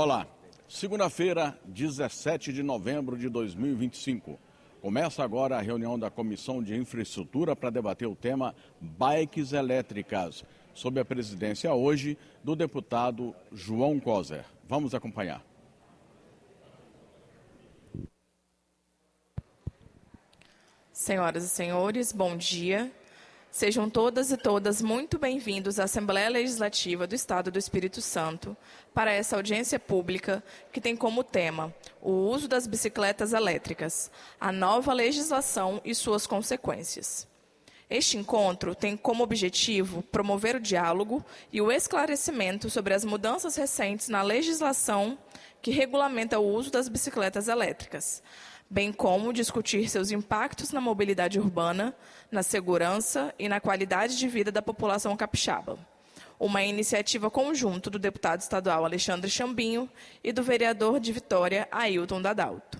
Olá, segunda-feira, 17 de novembro de 2025. Começa agora a reunião da Comissão de Infraestrutura para debater o tema bikes elétricas, sob a presidência hoje do deputado João Coser. Vamos acompanhar. Senhoras e senhores, bom dia. Sejam todas e todas muito bem-vindos à Assembleia Legislativa do Estado do Espírito Santo para essa audiência pública que tem como tema o uso das bicicletas elétricas, a nova legislação e suas consequências. Este encontro tem como objetivo promover o diálogo e o esclarecimento sobre as mudanças recentes na legislação que regulamenta o uso das bicicletas elétricas, bem como discutir seus impactos na mobilidade urbana, na segurança e na qualidade de vida da população capixaba. Uma iniciativa conjunta do deputado estadual Alexandre Chambinho e do vereador de Vitória, Ailton Dadalto.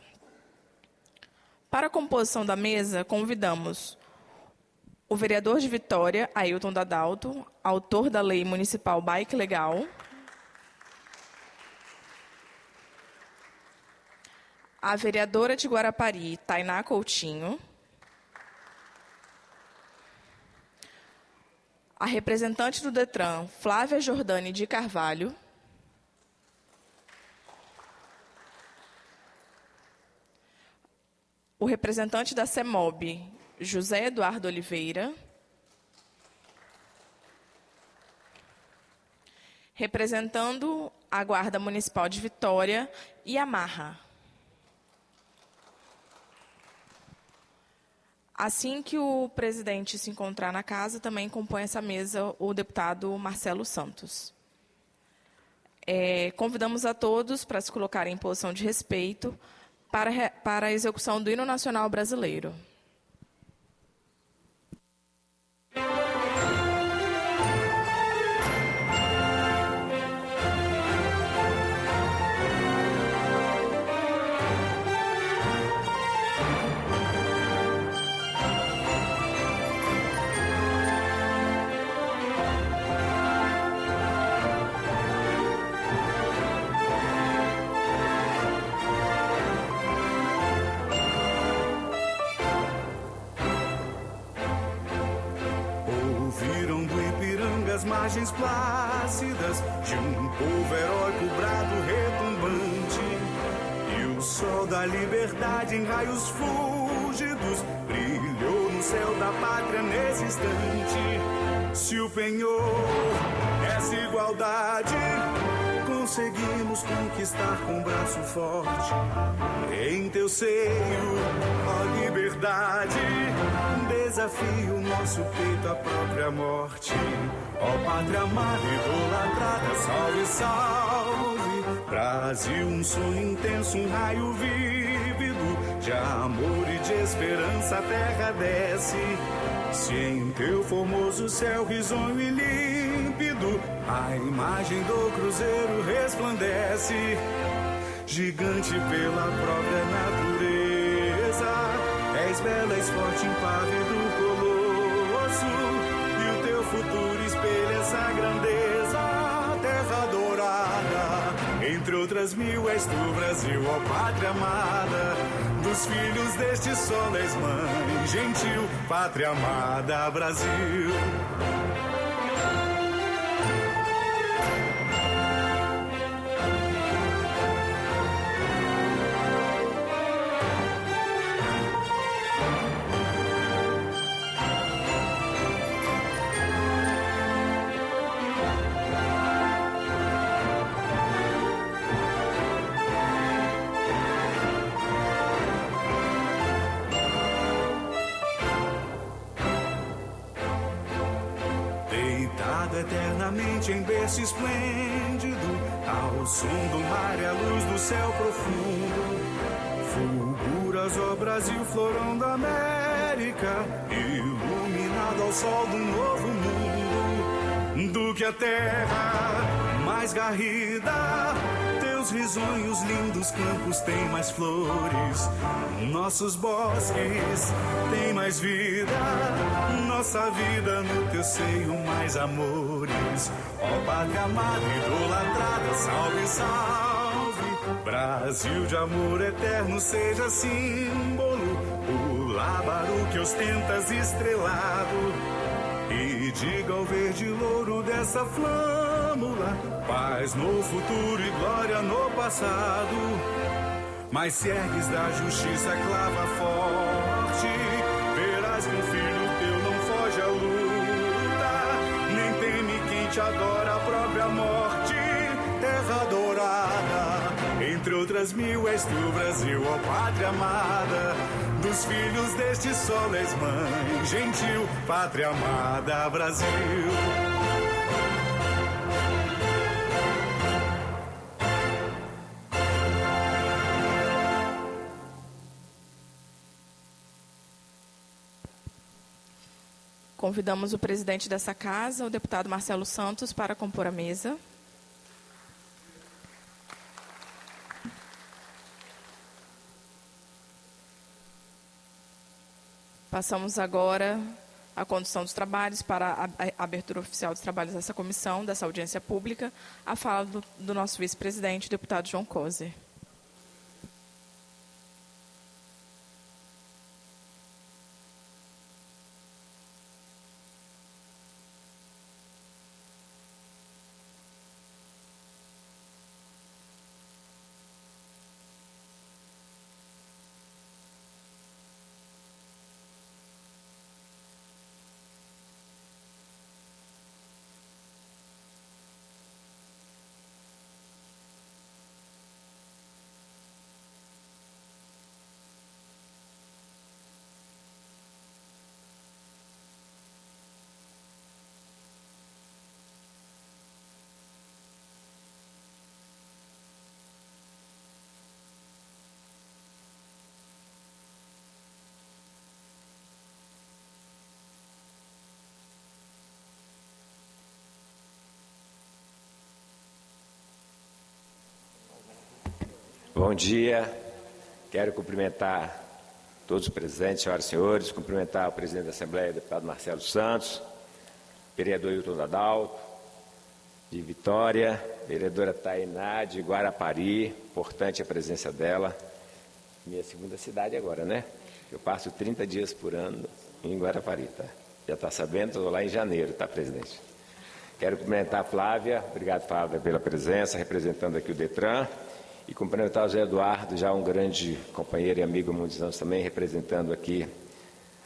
Para a composição da mesa, convidamos o vereador de Vitória, Ailton Dadalto, autor da Lei Municipal Bike Legal, a vereadora de Guarapari, Tainá Coutinho, a representante do DETRAN, Flávia Jordani de Carvalho, o representante da CEMOB, José Eduardo Oliveira, representando a Guarda Municipal de Vitória, Yamarra. Assim que o presidente se encontrar na casa, também compõe essa mesa o deputado Marcelo Santos. Convidamos a todos para se colocarem em posição de respeito para a execução do Hino Nacional Brasileiro. Margens plácidas de um povo heróico, brado retumbante, e o sol da liberdade em raios fúlgidos brilhou no céu da pátria nesse instante. Se o penhor essa igualdade conseguimos conquistar com braço forte, em teu seio, ó liberdade, desafio nosso peito à própria morte. Ó pátria amada, idolatrada, salve, salve. Brasil, um sonho intenso, um raio vívido de amor e de esperança a terra desce. Se em teu formoso céu risonho e límpido a imagem do cruzeiro resplandece, gigante pela própria natureza, és bela, és forte, impávido colosso, e o teu futuro espelha essa grandeza. Terra dourada, entre outras mil, és tu, Brasil, ó pátria amada. Dos filhos deste sol és mãe gentil, pátria amada, Brasil. Eternamente em berço esplêndido, ao som do mar e à luz do céu profundo, fulguras, ó Brasil, florão da América, iluminado ao sol do novo mundo, do que a terra mais garrida, teus risonhos lindos campos têm mais flores, nossos bosques têm mais vida, nossa vida no teu seio mais amores. Ó pátria amada, idolatrada, salve, salve. Brasil de amor eterno seja símbolo, o lábaro que ostentas estrelado, e diga ao verde louro dessa flâmula, paz no futuro e glória no passado. Mas se ergues da justiça clava forte, verás que um filho teu não foge à luta, nem teme quem te adora a própria morte. Terra dourada, entre outras mil és tu, Brasil, ó pátria amada. Dos filhos deste sol és mãe gentil, pátria amada, Brasil. Convidamos o presidente dessa casa, o deputado Marcelo Santos, para compor a mesa. Passamos agora à condução dos trabalhos, para a abertura oficial dos trabalhos dessa comissão, dessa audiência pública, a fala do nosso vice-presidente, o deputado João Coser. Bom dia, quero cumprimentar todos os presentes, senhoras e senhores, cumprimentar o presidente da Assembleia, o deputado Marcelo Santos, vereador Hilton Adalto, de Vitória, vereadora Tainá, de Guarapari, importante a presença dela, minha segunda cidade agora, né? Eu passo 30 dias por ano em Guarapari, tá? Já está sabendo, estou lá em janeiro, tá, presidente? Quero cumprimentar a Flávia, obrigado, Flávia, pela presença, representando aqui o DETRAN, e cumprimentar o Zé Eduardo, já um grande companheiro e amigo há muitos anos também, representando aqui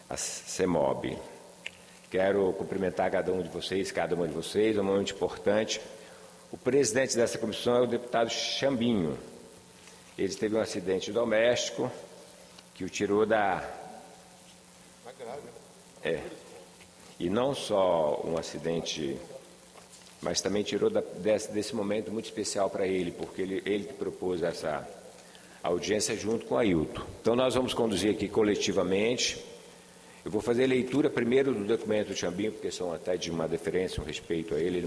a CEMOB. Quero cumprimentar cada uma de vocês, é um momento importante. O presidente dessa comissão é o deputado Chambinho. Ele teve um acidente doméstico que o tirou da... E não só um acidente, mas também tirou desse momento muito especial para ele, porque ele que propôs essa audiência junto com a Ailton. Então, nós vamos conduzir aqui coletivamente. Eu vou fazer a leitura primeiro do documento do Chambinho, porque são até de uma deferência, um respeito a ele.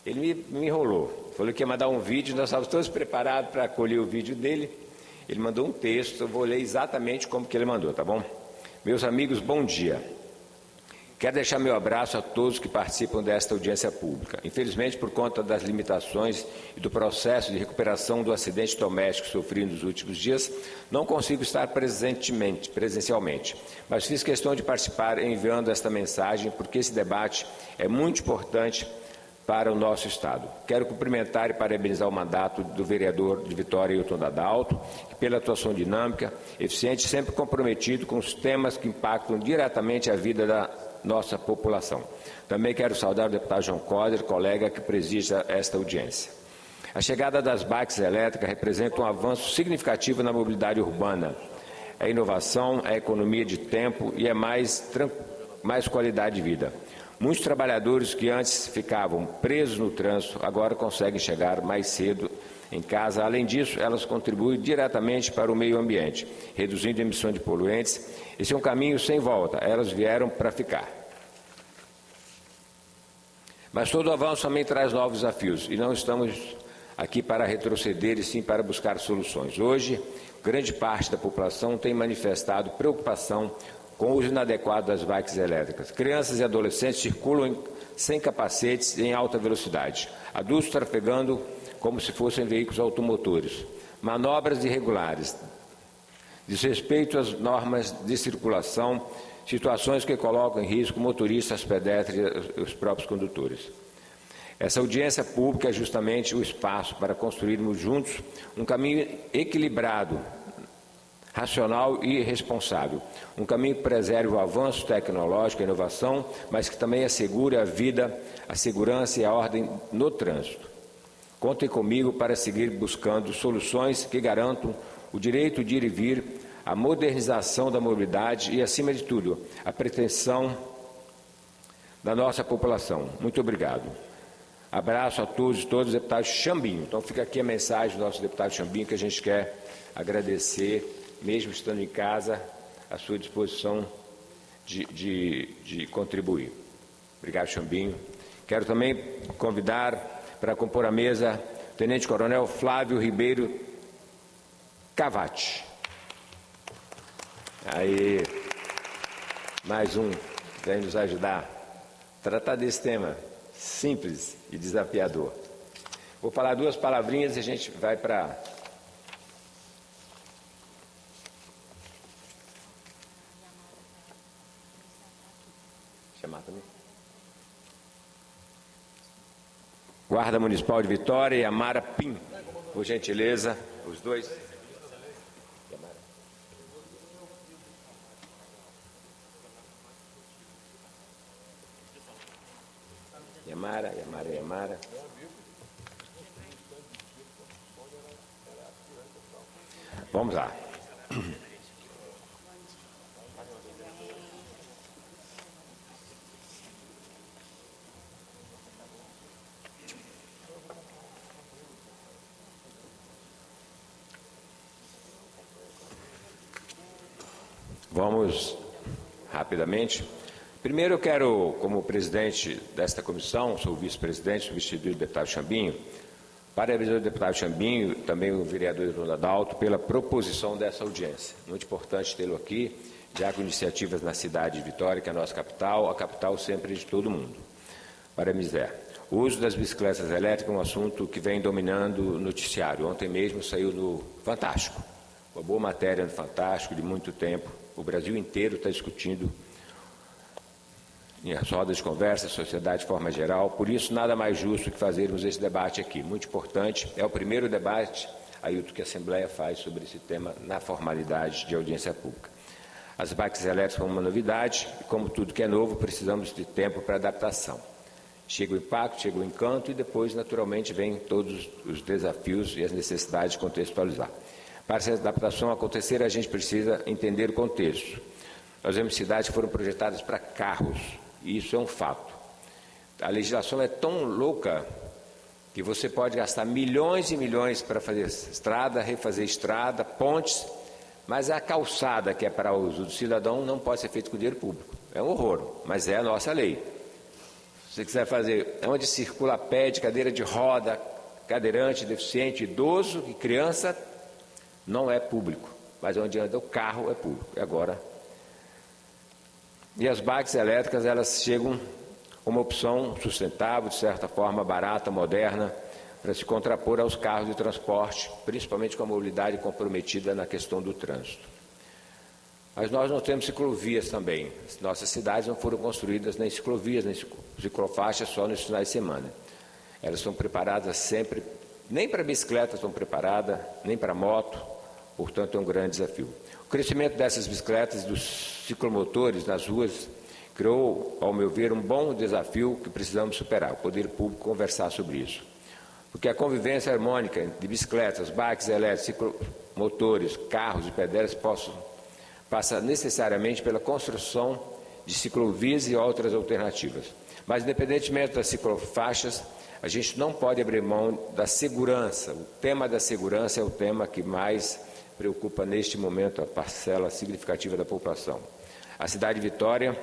Ele me enrolou, falou que ia mandar um vídeo, nós estávamos todos preparados para acolher o vídeo dele. Ele mandou um texto, eu vou ler exatamente como que ele mandou, tá bom? Meus amigos, bom dia. Quero deixar meu abraço a todos que participam desta audiência pública. Infelizmente, por conta das limitações e do processo de recuperação do acidente doméstico sofrido nos últimos dias, não consigo estar presencialmente, mas fiz questão de participar enviando esta mensagem, porque esse debate é muito importante para o nosso Estado. Quero cumprimentar e parabenizar o mandato do vereador de Vitória, Hilton Adalto, que pela atuação dinâmica, eficiente e sempre comprometido com os temas que impactam diretamente a vida da nossa população. Também quero saudar o deputado João Coser, colega que preside esta audiência. A chegada das bikes elétricas representa um avanço significativo na mobilidade urbana. É inovação, é economia de tempo e é mais qualidade de vida. Muitos trabalhadores que antes ficavam presos no trânsito agora conseguem chegar mais cedo em casa. Além disso, elas contribuem diretamente para o meio ambiente, reduzindo a emissão de poluentes. Esse é um caminho sem volta, elas vieram para ficar. Mas todo avanço também traz novos desafios, e não estamos aqui para retroceder, e sim para buscar soluções. Hoje, grande parte da população tem manifestado preocupação com o uso inadequado das bikes elétricas. Crianças e adolescentes circulam sem capacetes em alta velocidade. Adultos trafegando como se fossem veículos automotores, manobras irregulares, desrespeito às normas de circulação, situações que colocam em risco motoristas, pedestres e os próprios condutores. Essa audiência pública é justamente o espaço para construirmos juntos um caminho equilibrado, racional e responsável. Um caminho que preserve o avanço tecnológico e a inovação, mas que também assegure a vida, a segurança e a ordem no trânsito. Contem comigo para seguir buscando soluções que garantam o direito de ir e vir, a modernização da mobilidade e, acima de tudo, a pretensão da nossa população. Muito obrigado. Abraço a todos e todas, deputado Chambinho. Então fica aqui a mensagem do nosso deputado Chambinho, que a gente quer agradecer, mesmo estando em casa, à sua disposição de contribuir. Obrigado, Chambinho. Quero também convidar para compor a mesa o Tenente Coronel Flávio Ribeiro Cavati. Aí, mais um que vem nos ajudar a tratar desse tema simples e desafiador. Vou falar duas palavrinhas e a gente vai para... Chamar também. Guarda Municipal de Vitória e Amara Pim. Por gentileza, os dois. Yamara. Vamos lá. Vamos rapidamente. Primeiro eu quero, como presidente desta comissão, sou vice-presidente, substituído do deputado Chambinho, parabenizar o deputado Chambinho, também o vereador Irlanda Dalto, pela proposição dessa audiência. Muito importante tê-lo aqui, já com iniciativas na cidade de Vitória, que é a nossa capital, a capital sempre de todo mundo. Parabenizar. O uso das bicicletas elétricas é um assunto que vem dominando o noticiário. Ontem mesmo saiu no Fantástico, uma boa matéria no Fantástico de muito tempo. O Brasil inteiro está discutindo em rodas de conversa, sociedade de forma geral. Por isso, nada mais justo que fazermos esse debate aqui. Muito importante, é o primeiro debate, Ailton, que a Assembleia faz sobre esse tema na formalidade de audiência pública. As bikes elétricas são uma novidade e, como tudo que é novo, precisamos de tempo para adaptação. Chega o impacto, chega o encanto e depois, naturalmente, vêm todos os desafios e as necessidades de contextualizar. Para essa adaptação acontecer, a gente precisa entender o contexto. Nós vemos cidades que foram projetadas para carros, e isso é um fato. A legislação é tão louca que você pode gastar milhões e milhões para fazer estrada, refazer estrada, pontes, mas a calçada que é para o uso do cidadão não pode ser feita com dinheiro público. É um horror, mas é a nossa lei. Se você quiser fazer onde circula a pé, de cadeira de roda, cadeirante, deficiente, idoso e criança, não é público, mas onde anda o carro é público. E agora... E as bikes elétricas, elas chegam uma opção sustentável, de certa forma barata, moderna, para se contrapor aos carros de transporte, principalmente com a mobilidade comprometida na questão do trânsito. Mas nós não temos ciclovias também. Nossas cidades não foram construídas nem ciclovias, nem ciclofaixas só nos finais de semana. Elas são preparadas sempre, nem para bicicleta estão preparadas, nem para moto, portanto é um grande desafio. O crescimento dessas bicicletas e dos ciclomotores nas ruas criou, ao meu ver, um bom desafio que precisamos superar. O poder público conversar sobre isso. Porque a convivência harmônica de bicicletas, bikes elétricas, ciclomotores, carros e pedestres passa necessariamente pela construção de ciclovias e outras alternativas. Mas, independentemente das ciclofaixas, a gente não pode abrir mão da segurança. O tema da segurança é o tema que mais preocupa neste momento a parcela significativa da população. A cidade de Vitória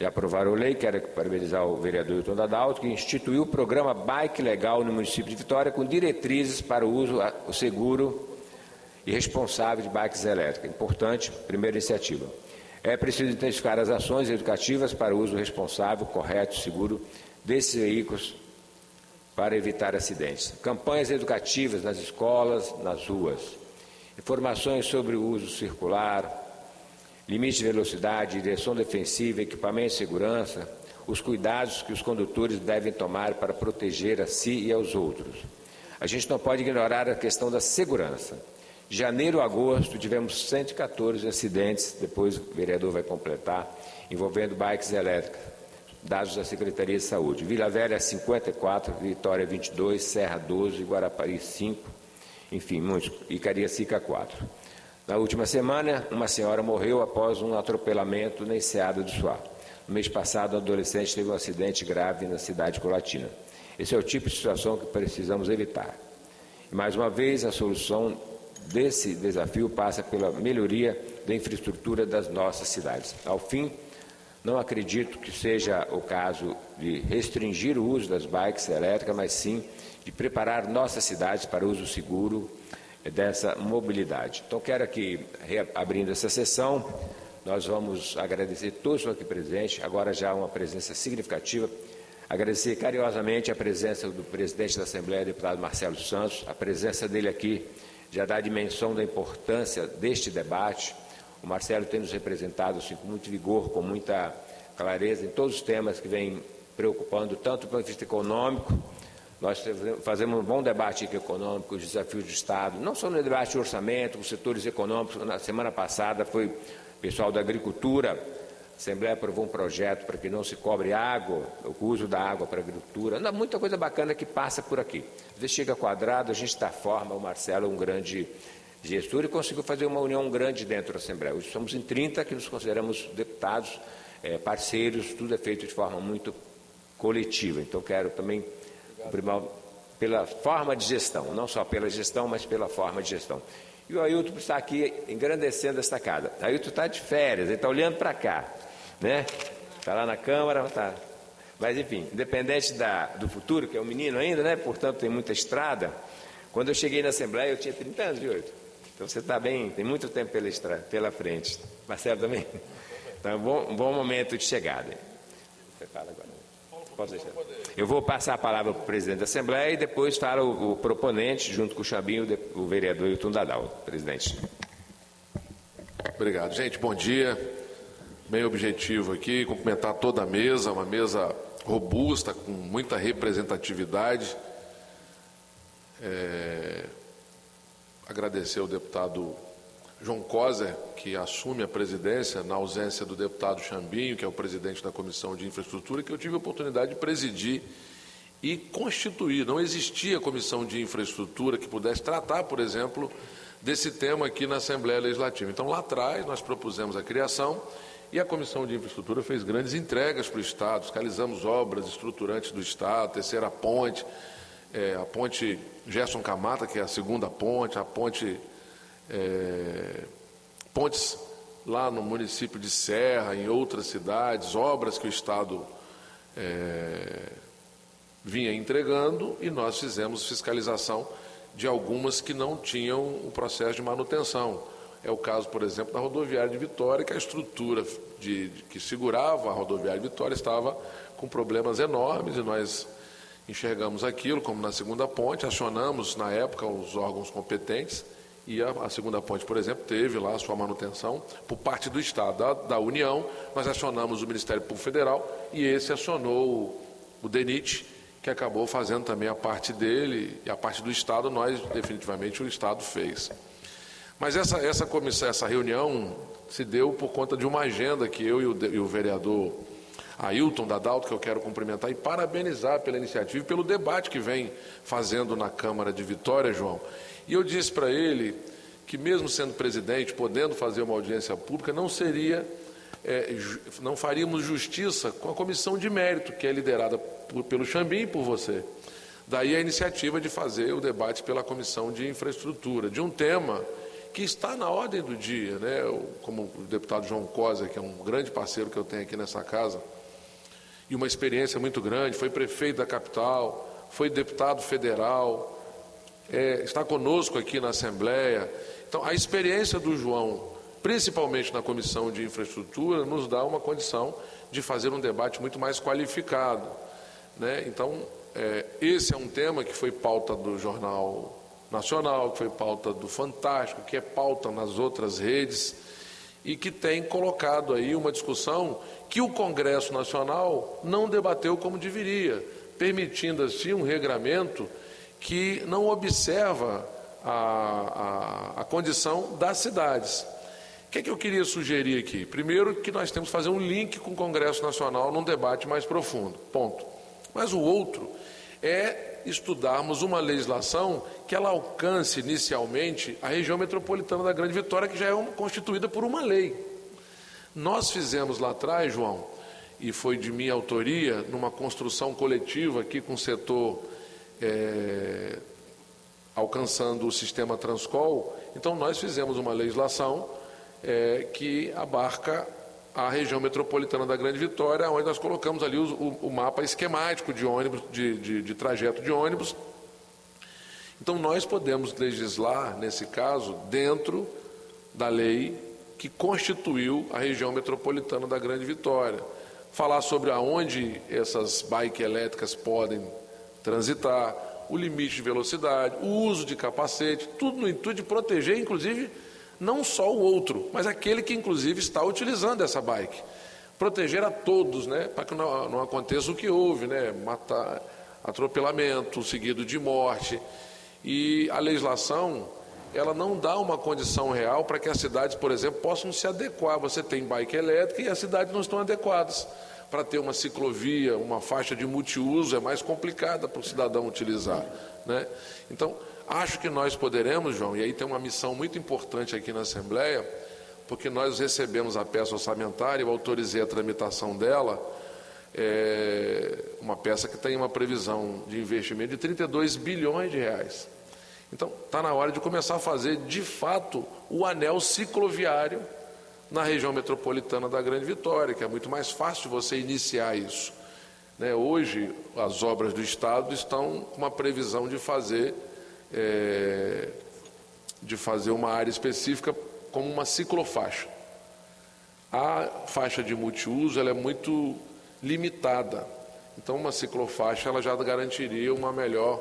já aprovaram a lei, quero parabenizar o vereador Hilton Dadalto, que instituiu o programa Bike Legal no município de Vitória, com diretrizes para o uso o seguro e responsável de bikes elétricas. Importante, primeira iniciativa. É preciso intensificar as ações educativas para o uso responsável, correto e seguro desses veículos para evitar acidentes. Campanhas educativas nas escolas, nas ruas. Informações sobre o uso circular, limite de velocidade, direção defensiva, equipamento de segurança, os cuidados que os condutores devem tomar para proteger a si e aos outros. A gente não pode ignorar a questão da segurança. De janeiro a agosto, tivemos 114 acidentes, depois o vereador vai completar, envolvendo bikes elétricas, dados da Secretaria de Saúde. Vila Velha, 54, Vitória, 22, Serra, 12, Guarapari, 5, enfim, muitos, e Cariacica, 4. Na última semana, uma senhora morreu após um atropelamento na Enseada do Suá. No mês passado, um adolescente teve um acidente grave na cidade de Colatina. Esse é o tipo de situação que precisamos evitar. E, mais uma vez, a solução desse desafio passa pela melhoria da infraestrutura das nossas cidades. Ao fim, não acredito que seja o caso de restringir o uso das bikes elétricas, mas sim de preparar nossas cidades para o uso seguro dessa mobilidade. Então, quero aqui, abrindo essa sessão, nós vamos agradecer todos que estão aqui presentes, agora já uma presença significativa, agradecer carinhosamente a presença do presidente da Assembleia, deputado Marcelo Santos, a presença dele aqui já dá a dimensão da importância deste debate. O Marcelo tem nos representado assim, com muito vigor, com muita clareza em todos os temas que vêm preocupando, tanto do ponto de vista econômico. Nós fazemos um bom debate econômico, os desafios do Estado, não só no debate de orçamento, os setores econômicos. Na semana passada foi o pessoal da agricultura, a Assembleia aprovou um projeto para que não se cobre água, o uso da água para a agricultura. Não, muita coisa bacana que passa por aqui. Às vezes chega quadrado, a gente dá forma, o Marcelo é um grande gestor e conseguiu fazer uma união grande dentro da Assembleia. Hoje somos em 30 que nos consideramos deputados, parceiros, tudo é feito de forma muito coletiva. Então quero também cumprimentar pela forma de gestão, não só pela gestão, mas pela forma de gestão. E o Ailton está aqui engrandecendo esta casa. O Ailton está de férias, ele está olhando para cá, né? Está lá na Câmara, está. Mas enfim, independente do futuro, que é um menino ainda, né? Portanto tem muita estrada. Quando eu cheguei na Assembleia eu tinha 30 anos, viu, Ailton? Então você está bem, tem muito tempo pela frente. Marcelo também? Então é um bom momento de chegada. Você fala agora. Posso deixar? Eu vou passar a palavra para o presidente da Assembleia e depois fala o proponente, junto com o Chambinho, o vereador Ailton Dadal. Presidente. Obrigado. Gente, bom dia. Bem objetivo aqui, cumprimentar toda a mesa, uma mesa robusta, com muita representatividade. Agradecer ao deputado João Coser, que assume a presidência na ausência do deputado Chambinho, que é o presidente da Comissão de Infraestrutura, que eu tive a oportunidade de presidir e constituir. Não existia comissão de infraestrutura que pudesse tratar, por exemplo, desse tema aqui na Assembleia Legislativa. Então, lá atrás, nós propusemos a criação e a Comissão de Infraestrutura fez grandes entregas para o Estado, fiscalizamos obras estruturantes do Estado, terceira ponte, a ponte Gerson Camata, que é a segunda ponte, a pontes lá no município de Serra, em outras cidades, obras que o Estado vinha entregando, e nós fizemos fiscalização de algumas que não tinham o processo de manutenção. É o caso, por exemplo, da rodoviária de Vitória, que a estrutura que segurava a rodoviária de Vitória estava com problemas enormes, e nós enxergamos aquilo, como na segunda ponte, acionamos, na época, os órgãos competentes, e a segunda ponte, por exemplo, teve lá a sua manutenção por parte do Estado, da União. Nós acionamos o Ministério Público Federal e esse acionou o DENIT, que acabou fazendo também a parte dele, e a parte do Estado, nós, definitivamente, o Estado fez. Mas essa comissão, essa reunião se deu por conta de uma agenda que eu e o vereador Ailton Dadal, que eu quero cumprimentar e parabenizar pela iniciativa e pelo debate que vem fazendo na Câmara de Vitória, João. E eu disse para ele que, mesmo sendo presidente, podendo fazer uma audiência pública, não faríamos justiça com a comissão de mérito, que é liderada pelo Chambinho e por você. Daí a iniciativa de fazer o debate pela Comissão de Infraestrutura, de um tema que está na ordem do dia, né? Como o deputado João Coser, que é um grande parceiro que eu tenho aqui nessa casa, e uma experiência muito grande, foi prefeito da capital, foi deputado federal, está conosco aqui na Assembleia. Então, a experiência do João, principalmente na Comissão de Infraestrutura, nos dá uma condição de fazer um debate muito mais qualificado, né? Então, esse é um tema que foi pauta do Jornal Nacional, que foi pauta do Fantástico, que é pauta nas outras redes e que tem colocado aí uma discussão que o Congresso Nacional não debateu como deveria, permitindo assim um regramento que não observa a condição das cidades. O que é que eu queria sugerir aqui? Primeiro, que nós temos que fazer um link com o Congresso Nacional num debate mais profundo, ponto. Mas o outro é estudarmos uma legislação que ela alcance inicialmente a região metropolitana da Grande Vitória, que já é constituída por uma lei. Nós fizemos lá atrás, João, e foi de minha autoria, numa construção coletiva aqui com o setor alcançando o sistema Transcol, então nós fizemos uma legislação que abarca a região metropolitana da Grande Vitória, onde nós colocamos ali o mapa esquemático de ônibus, de trajeto de ônibus. Então nós podemos legislar, nesse caso, dentro da lei que constituiu a região metropolitana da Grande Vitória. Falar sobre aonde essas bikes elétricas podem transitar, o limite de velocidade, o uso de capacete, tudo no intuito de proteger, inclusive, não só o outro, mas aquele que, inclusive, está utilizando essa bike. Proteger a todos, né, para que não aconteça o que houve, né, matar, atropelamento, seguido de morte. E a legislação, ela não dá uma condição real para que as cidades, por exemplo, possam se adequar. Você tem bike elétrica e as cidades não estão adequadas. Para ter uma ciclovia, uma faixa de multiuso, é mais complicada para o cidadão utilizar, né? Então, acho que nós poderemos, João, e aí tem uma missão muito importante aqui na Assembleia, porque nós recebemos a peça orçamentária, eu autorizei a tramitação dela, uma peça que tem uma previsão de investimento de 32 bilhões de reais. Então, está na hora de começar a fazer, de fato, o anel cicloviário na região metropolitana da Grande Vitória, que é muito mais fácil você iniciar isso, né? Hoje, as obras do Estado estão com uma previsão de fazer uma área específica como uma ciclofaixa. A faixa de multiuso ela é muito limitada, então uma ciclofaixa ela já garantiria uma melhor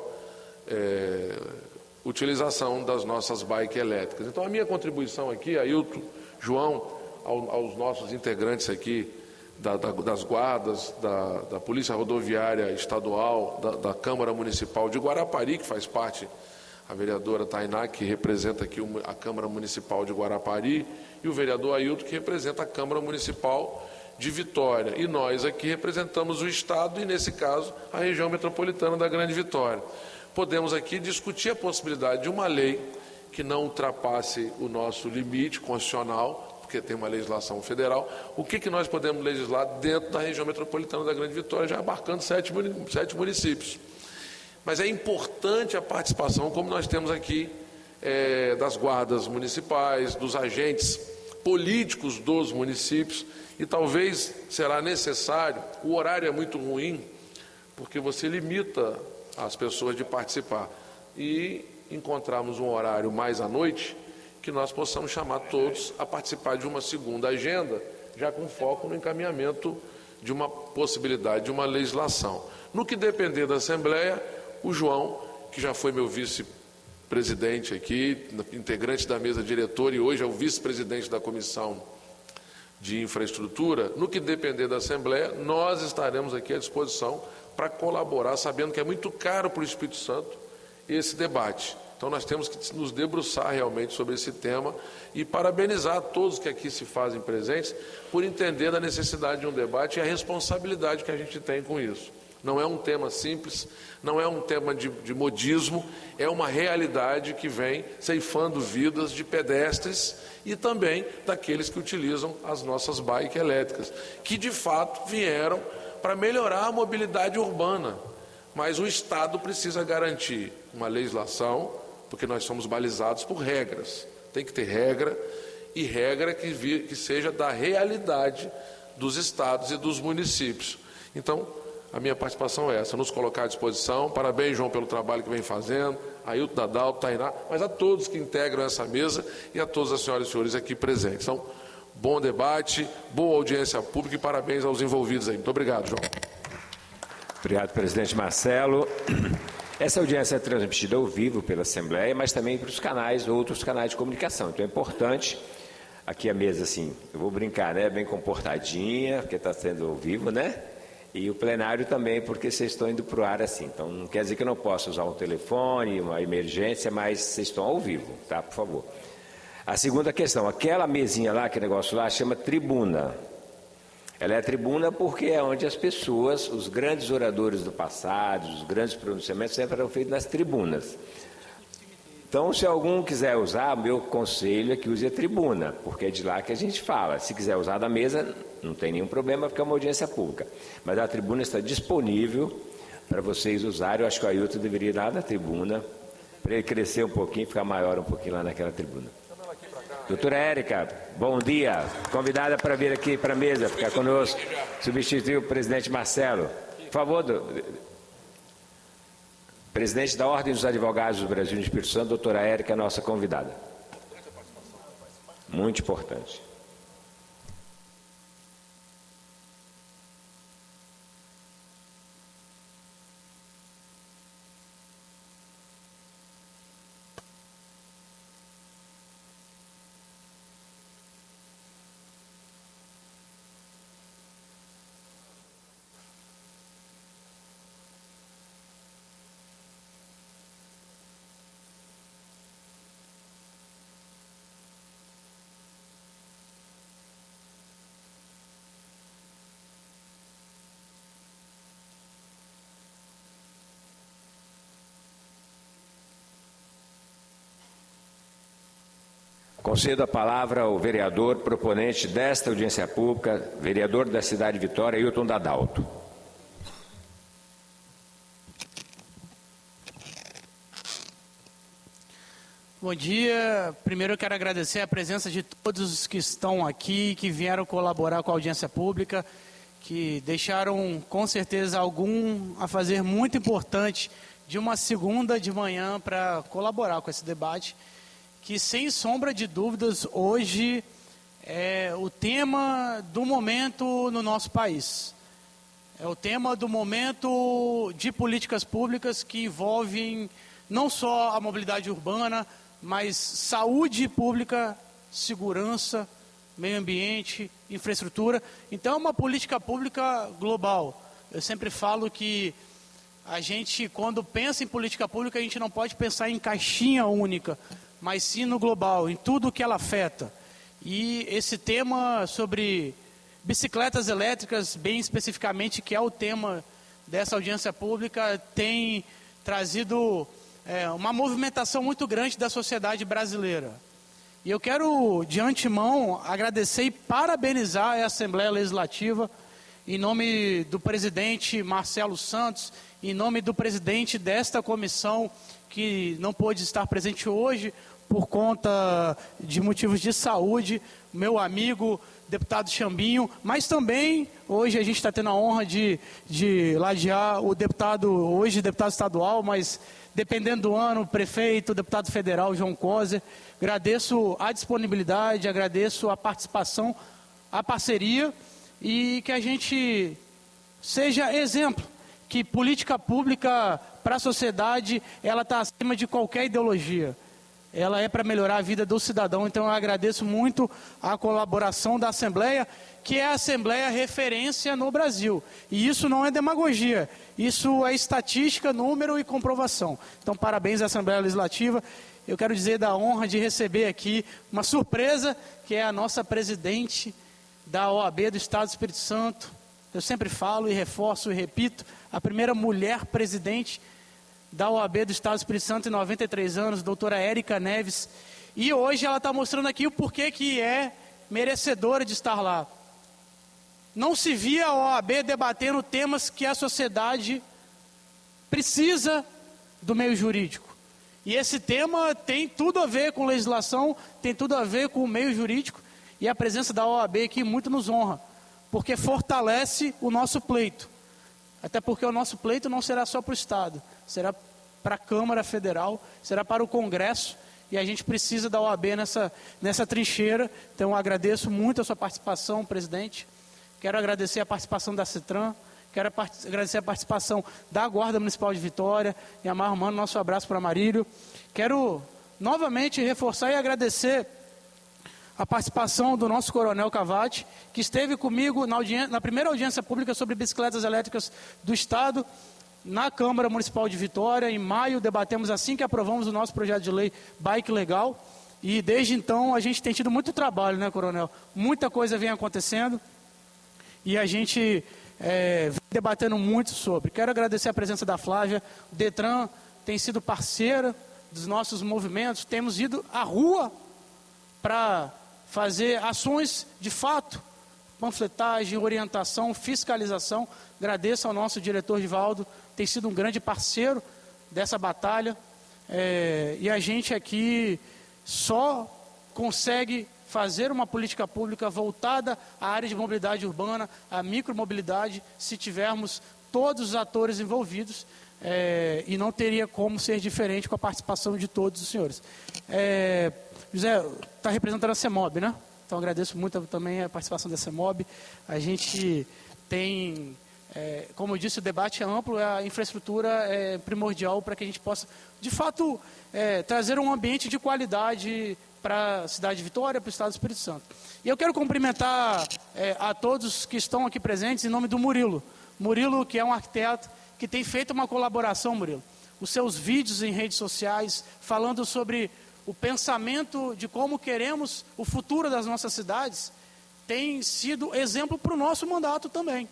utilização das nossas bikes elétricas. Então a minha contribuição aqui, Ailton, João, aos nossos integrantes aqui das guardas, da Polícia Rodoviária Estadual, da Câmara Municipal de Guarapari, que faz parte, a vereadora Tainá, que representa aqui a Câmara Municipal de Guarapari, e o vereador Ailton, que representa a Câmara Municipal de Vitória. E nós aqui representamos o Estado e, nesse caso, a região metropolitana da Grande Vitória. Podemos aqui discutir a possibilidade de uma lei que não ultrapasse o nosso limite constitucional, porque tem uma legislação federal. O que nós podemos legislar dentro da região metropolitana da Grande Vitória, já abarcando 7 municípios. Mas é importante a participação, como nós temos aqui, das guardas municipais, dos agentes políticos dos municípios, e talvez será necessário, o horário é muito ruim, porque você limita as pessoas de participar, e encontrarmos um horário mais à noite, que nós possamos chamar todos a participar de uma segunda agenda, já com foco no encaminhamento de uma possibilidade de uma legislação. No que depender da Assembleia, o João, que já foi meu vice-presidente aqui, integrante da mesa diretora e hoje é o vice-presidente da Comissão de Infraestrutura, no que depender da Assembleia, nós estaremos aqui à disposição para colaborar, sabendo que é muito caro para o Espírito Santo esse debate. Então nós temos que nos debruçar realmente sobre esse tema e parabenizar todos que aqui se fazem presentes por entender a necessidade de um debate e a responsabilidade que a gente tem com isso. Não é um tema simples, não é um tema de modismo, é uma realidade que vem ceifando vidas de pedestres e também daqueles que utilizam as nossas bikes elétricas, que de fato vieram para melhorar a mobilidade urbana. Mas o Estado precisa garantir uma legislação, porque nós somos balizados por regras. Tem que ter regra, e regra que seja da realidade dos estados e dos municípios. Então, a minha participação é essa, nos colocar à disposição. Parabéns, João, pelo trabalho que vem fazendo, Ailton, Dadalto, Tainá, mas a todos que integram essa mesa e a todas as senhoras e senhores aqui presentes. Então, bom debate, boa audiência pública e parabéns aos envolvidos aí. Muito obrigado, João. Obrigado, presidente Marcelo. Essa audiência é transmitida ao vivo pela Assembleia, mas também para os canais, outros canais de comunicação. Então é importante, aqui a mesa, assim, eu vou brincar, né? Bem comportadinha, porque está sendo ao vivo, né? E o plenário também, porque vocês estão indo para o ar assim. Então não quer dizer que eu não possa usar um telefone, uma emergência, mas vocês estão ao vivo, tá? Por favor. A segunda questão, aquela mesinha lá, aquele negócio lá, chama tribuna. Ela é tribuna porque é onde as pessoas, os grandes oradores do passado, os grandes pronunciamentos sempre eram feitos nas tribunas. Então, se algum quiser usar, meu conselho é que use a tribuna, porque é de lá que a gente fala. Se quiser usar da mesa, não tem nenhum problema, porque é uma audiência pública. Mas a tribuna está disponível para vocês usarem. Eu acho que o Ailton deveria ir lá na tribuna, para ele crescer um pouquinho, ficar maior um pouquinho lá naquela tribuna. Doutora Érica, bom dia. Convidada para vir aqui para a mesa, ficar conosco. Substituir o presidente Marcelo. Por favor, presidente da Ordem dos Advogados do Brasil e do Espírito Santo, doutora Érica, nossa convidada. Muito importante. Concedo a palavra ao vereador proponente desta audiência pública, vereador da cidade de Vitória, Ailton Dadalto. Bom dia. Primeiro eu quero agradecer a presença de todos os que estão aqui, que vieram colaborar com a audiência pública, que deixaram com certeza algum a fazer muito importante de uma segunda de manhã para colaborar com esse debate, que sem sombra de dúvidas hoje é o tema do momento no nosso país. É o tema do momento de políticas públicas que envolvem não só a mobilidade urbana, mas saúde pública, segurança, meio ambiente, infraestrutura. Então é uma política pública global. Eu sempre falo que a gente, quando pensa em política pública, a gente não pode pensar em caixinha única, mas sim no global, em tudo que ela afeta. E esse tema sobre bicicletas elétricas, bem especificamente, que é o tema dessa audiência pública, tem trazido uma movimentação muito grande da sociedade brasileira. E eu quero, de antemão, agradecer e parabenizar a Assembleia Legislativa, em nome do presidente Marcelo Santos, em nome do presidente desta comissão, que não pôde estar presente hoje por conta de motivos de saúde, meu amigo deputado Chambinho, mas também hoje a gente está tendo a honra de ladear o deputado, hoje deputado estadual, mas dependendo do ano, prefeito, deputado federal João Coser. Agradeço a disponibilidade, agradeço a participação, a parceria e que a gente seja exemplo, que política pública para a sociedade, ela está acima de qualquer ideologia. Ela é para melhorar a vida do cidadão, então eu agradeço muito a colaboração da Assembleia, que é a Assembleia referência no Brasil. E isso não é demagogia, isso é estatística, número e comprovação. Então, parabéns à Assembleia Legislativa. Eu quero dizer da honra de receber aqui uma surpresa, que é a nossa presidente da OAB do Estado do Espírito Santo. Eu sempre falo e reforço e repito, a primeira mulher presidente da OAB do Estado do Espírito Santo em 93 anos, doutora Érica Neves, e hoje ela está mostrando aqui o porquê que é merecedora de estar lá. Não se via a OAB debatendo temas que a sociedade precisa do meio jurídico. E esse tema tem tudo a ver com legislação, tem tudo a ver com o meio jurídico, e a presença da OAB aqui muito nos honra, porque fortalece o nosso pleito. Até porque o nosso pleito não será só para o Estado, será para a Câmara Federal, será para o Congresso, e a gente precisa da OAB nessa trincheira. Então eu agradeço muito a sua participação, presidente. Quero agradecer a participação da CITRAN, Quero agradecer a participação da Guarda Municipal de Vitória, e Amar Romano, nosso abraço para Marílio. Quero novamente reforçar e agradecer a participação do nosso Coronel Cavati, que esteve comigo na primeira audiência pública sobre bicicletas elétricas do Estado, na Câmara Municipal de Vitória. Em maio, debatemos assim que aprovamos o nosso projeto de lei Bike Legal. E desde então a gente tem tido muito trabalho, né, Coronel? Muita coisa vem acontecendo e a gente vem debatendo muito sobre. Quero agradecer a presença da Flávia. O Detran tem sido parceira dos nossos movimentos. Temos ido à rua para fazer ações de fato, panfletagem, orientação, fiscalização. Agradeço ao nosso diretor Givaldo, tem sido um grande parceiro dessa batalha. E a gente aqui só consegue fazer uma política pública voltada à área de mobilidade urbana, à micromobilidade, se tivermos todos os atores envolvidos, e não teria como ser diferente com a participação de todos os senhores. José, está representando a CEMOB, né? Então agradeço muito também a participação da CEMOB. A gente tem, como eu disse, o debate é amplo, a infraestrutura é primordial para que a gente possa, de fato, trazer um ambiente de qualidade para a cidade de Vitória, para o Estado do Espírito Santo. E eu quero cumprimentar a todos que estão aqui presentes em nome do Murilo. Murilo, que é um arquiteto, que tem feito uma colaboração, Murilo. Os seus vídeos em redes sociais, falando sobre o pensamento de como queremos o futuro das nossas cidades, tem sido exemplo para o nosso mandato também.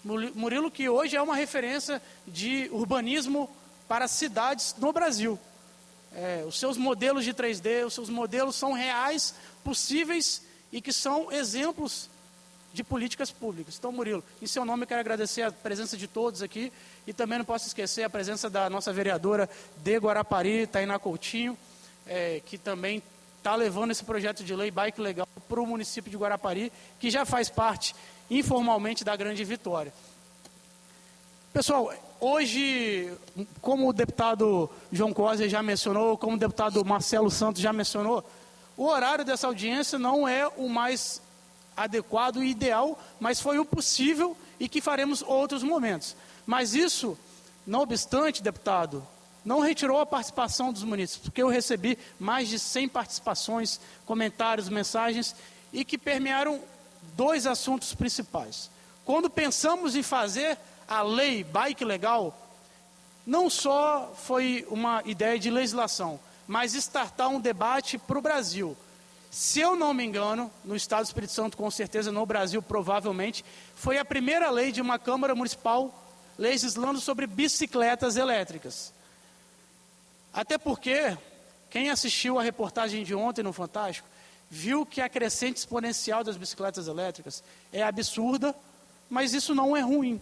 Murilo, que hoje é uma referência de urbanismo para cidades no Brasil. Os seus modelos de 3D, os seus modelos são reais, possíveis e que são exemplos de políticas públicas. Então, Murilo, em seu nome eu quero agradecer a presença de todos aqui e também não posso esquecer a presença da nossa vereadora de Guarapari, Tainá Coutinho, que também está levando esse projeto de lei Bike Legal para o município de Guarapari, que já faz parte informalmente da Grande Vitória. Pessoal, hoje, como o deputado João Coser já mencionou, como o deputado Marcelo Santos já mencionou, o horário dessa audiência não é o mais adequado e ideal, mas foi o possível e que faremos outros momentos. Mas isso, não obstante, deputado, não retirou a participação dos munícipes, porque eu recebi mais de 100 participações, comentários, mensagens, e que permearam dois assuntos principais. Quando pensamos em fazer a lei Bike Legal, não só foi uma ideia de legislação, mas startar um debate para o Brasil. Se eu não me engano, no Estado do Espírito Santo, com certeza, no Brasil, provavelmente, foi a primeira lei de uma Câmara Municipal legislando sobre bicicletas elétricas. Até porque, quem assistiu a reportagem de ontem no Fantástico, viu que a crescente exponencial das bicicletas elétricas é absurda, mas isso não é ruim,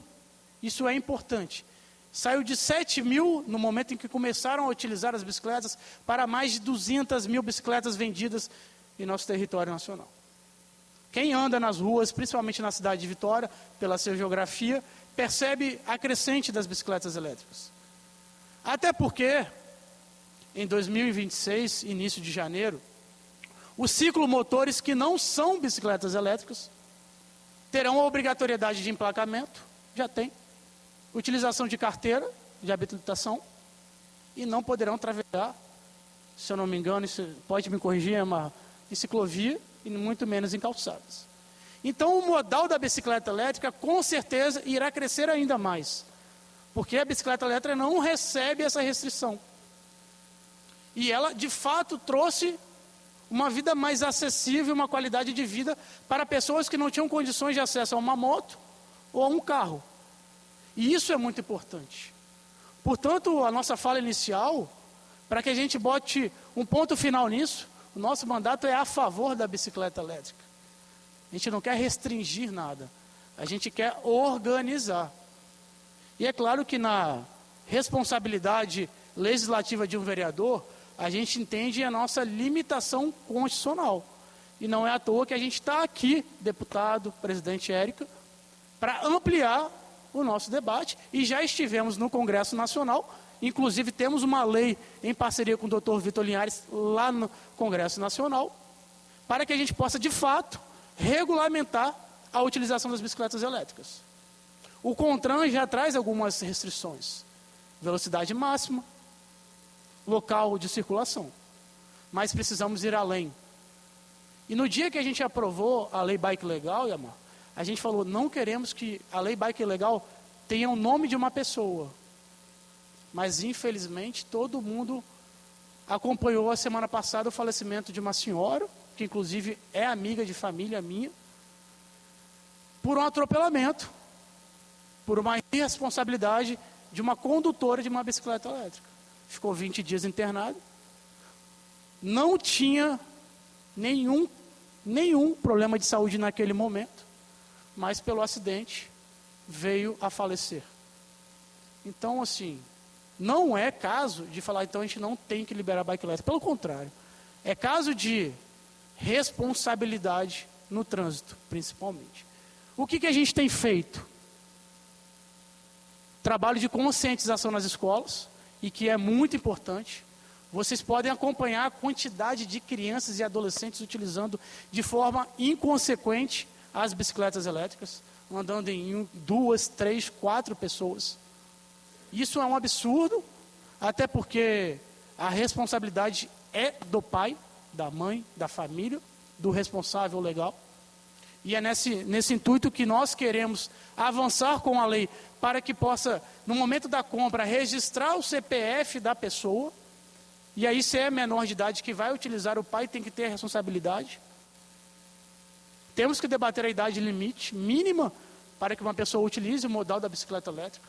isso é importante. Saiu de 7 mil, no momento em que começaram a utilizar as bicicletas, para mais de 200 mil bicicletas vendidas em nosso território nacional. Quem anda nas ruas, principalmente na cidade de Vitória, pela sua geografia, percebe a crescente das bicicletas elétricas. Até porque, em 2026, início de janeiro, os ciclomotores que não são bicicletas elétricas terão a obrigatoriedade de emplacamento, já tem, utilização de carteira de habilitação e não poderão trafegar, se eu não me engano, isso pode me corrigir, em ciclovia e muito menos em calçadas. Então, o modal da bicicleta elétrica com certeza irá crescer ainda mais, porque a bicicleta elétrica não recebe essa restrição. E ela, de fato, trouxe uma vida mais acessível, uma qualidade de vida para pessoas que não tinham condições de acesso a uma moto ou a um carro. E isso é muito importante. Portanto, a nossa fala inicial, para que a gente bote um ponto final nisso, o nosso mandato é a favor da bicicleta elétrica. A gente não quer restringir nada, a gente quer organizar. E é claro que na responsabilidade legislativa de um vereador, a gente entende a nossa limitação constitucional. E não é à toa que a gente está aqui, deputado, presidente Érica, para ampliar o nosso debate. E já estivemos no Congresso Nacional, inclusive temos uma lei em parceria com o Dr. Vitor Linhares lá no Congresso Nacional, para que a gente possa, de fato, regulamentar a utilização das bicicletas elétricas. O CONTRAN já traz algumas restrições. Velocidade máxima, local de circulação. Mas precisamos ir além. E no dia que a gente aprovou a Lei Bike Legal, Iamar, a gente falou, não queremos que a Lei Bike Legal tenha o nome de uma pessoa. Mas, infelizmente, todo mundo acompanhou a semana passada o falecimento de uma senhora, que inclusive é amiga de família minha, por um atropelamento, por uma irresponsabilidade de uma condutora de uma bicicleta elétrica. Ficou 20 dias internada, não tinha nenhum problema de saúde naquele momento, mas pelo acidente veio a falecer. Então, assim, não é caso de falar, então a gente não tem que liberar a bike elétrica. Pelo contrário, é caso de responsabilidade no trânsito, principalmente. O que a gente tem feito? Trabalho de conscientização nas escolas, e que é muito importante. Vocês podem acompanhar a quantidade de crianças e adolescentes utilizando de forma inconsequente as bicicletas elétricas, andando em 2, 3, 4 pessoas. Isso é um absurdo, até porque a responsabilidade é do pai, da mãe, da família, do responsável legal. E é nesse intuito que nós queremos avançar com a lei para que possa, no momento da compra, registrar o CPF da pessoa. E aí, se é menor de idade que vai utilizar, o pai tem que ter a responsabilidade. Temos que debater a idade limite mínima para que uma pessoa utilize o modal da bicicleta elétrica.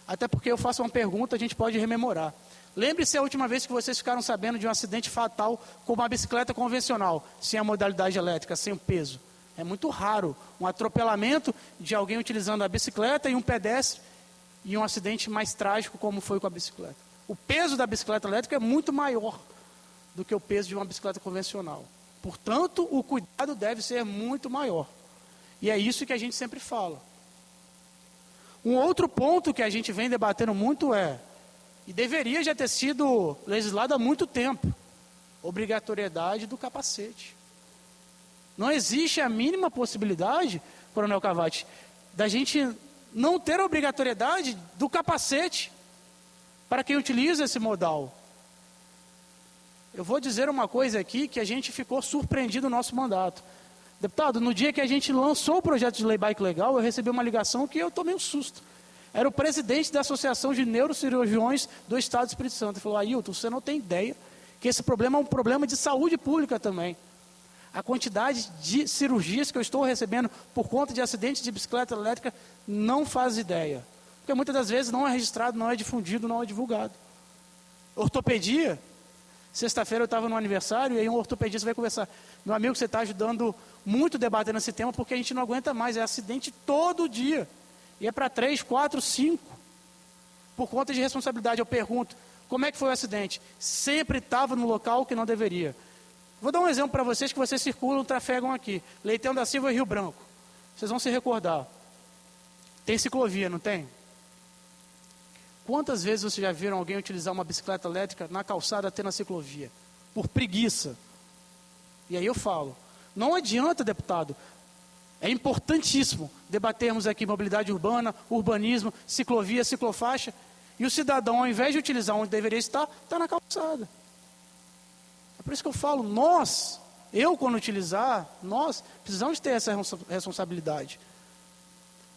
Até porque eu faço uma pergunta, a gente pode rememorar. Lembre-se a última vez que vocês ficaram sabendo de um acidente fatal com uma bicicleta convencional, sem a modalidade elétrica, sem o peso. É muito raro um atropelamento de alguém utilizando a bicicleta e um pedestre e um acidente mais trágico como foi com a bicicleta. O peso da bicicleta elétrica é muito maior do que o peso de uma bicicleta convencional. Portanto, o cuidado deve ser muito maior. E é isso que a gente sempre fala. Um outro ponto que a gente vem debatendo muito e deveria já ter sido legislado há muito tempo, obrigatoriedade do capacete. Não existe a mínima possibilidade, Coronel Cavati, da gente não ter a obrigatoriedade do capacete para quem utiliza esse modal. Eu vou dizer uma coisa aqui que a gente ficou surpreendido no nosso mandato. Deputado, no dia que a gente lançou o projeto de lei Bike Legal, eu recebi uma ligação que eu tomei um susto. Era o presidente da Associação de Neurocirurgiões do Estado do Espírito Santo. Ele falou, Ailton, você não tem ideia que esse problema é um problema de saúde pública também. A quantidade de cirurgias que eu estou recebendo por conta de acidentes de bicicleta elétrica não faz ideia. Porque muitas das vezes não é registrado, não é difundido, não é divulgado. Ortopedia, sexta-feira eu estava no aniversário e aí um ortopedista vai conversar. Meu amigo, você está ajudando muito debatendo esse tema porque a gente não aguenta mais, é acidente todo dia. E é para 3, 4, 5. Por conta de responsabilidade, eu pergunto, como é que foi o acidente? Sempre estava no local que não deveria. Vou dar um exemplo para vocês que vocês circulam, trafegam aqui. Leitão da Silva e Rio Branco. Vocês vão se recordar. Tem ciclovia, não tem? Quantas vezes vocês já viram alguém utilizar uma bicicleta elétrica na calçada até na ciclovia? Por preguiça. E aí eu falo, não adianta, deputado, é importantíssimo debatermos aqui mobilidade urbana, urbanismo, ciclovia, ciclofaixa, e o cidadão, ao invés de utilizar onde deveria estar, está na calçada. É por isso que eu falo, eu quando utilizar, nós precisamos ter essa responsabilidade.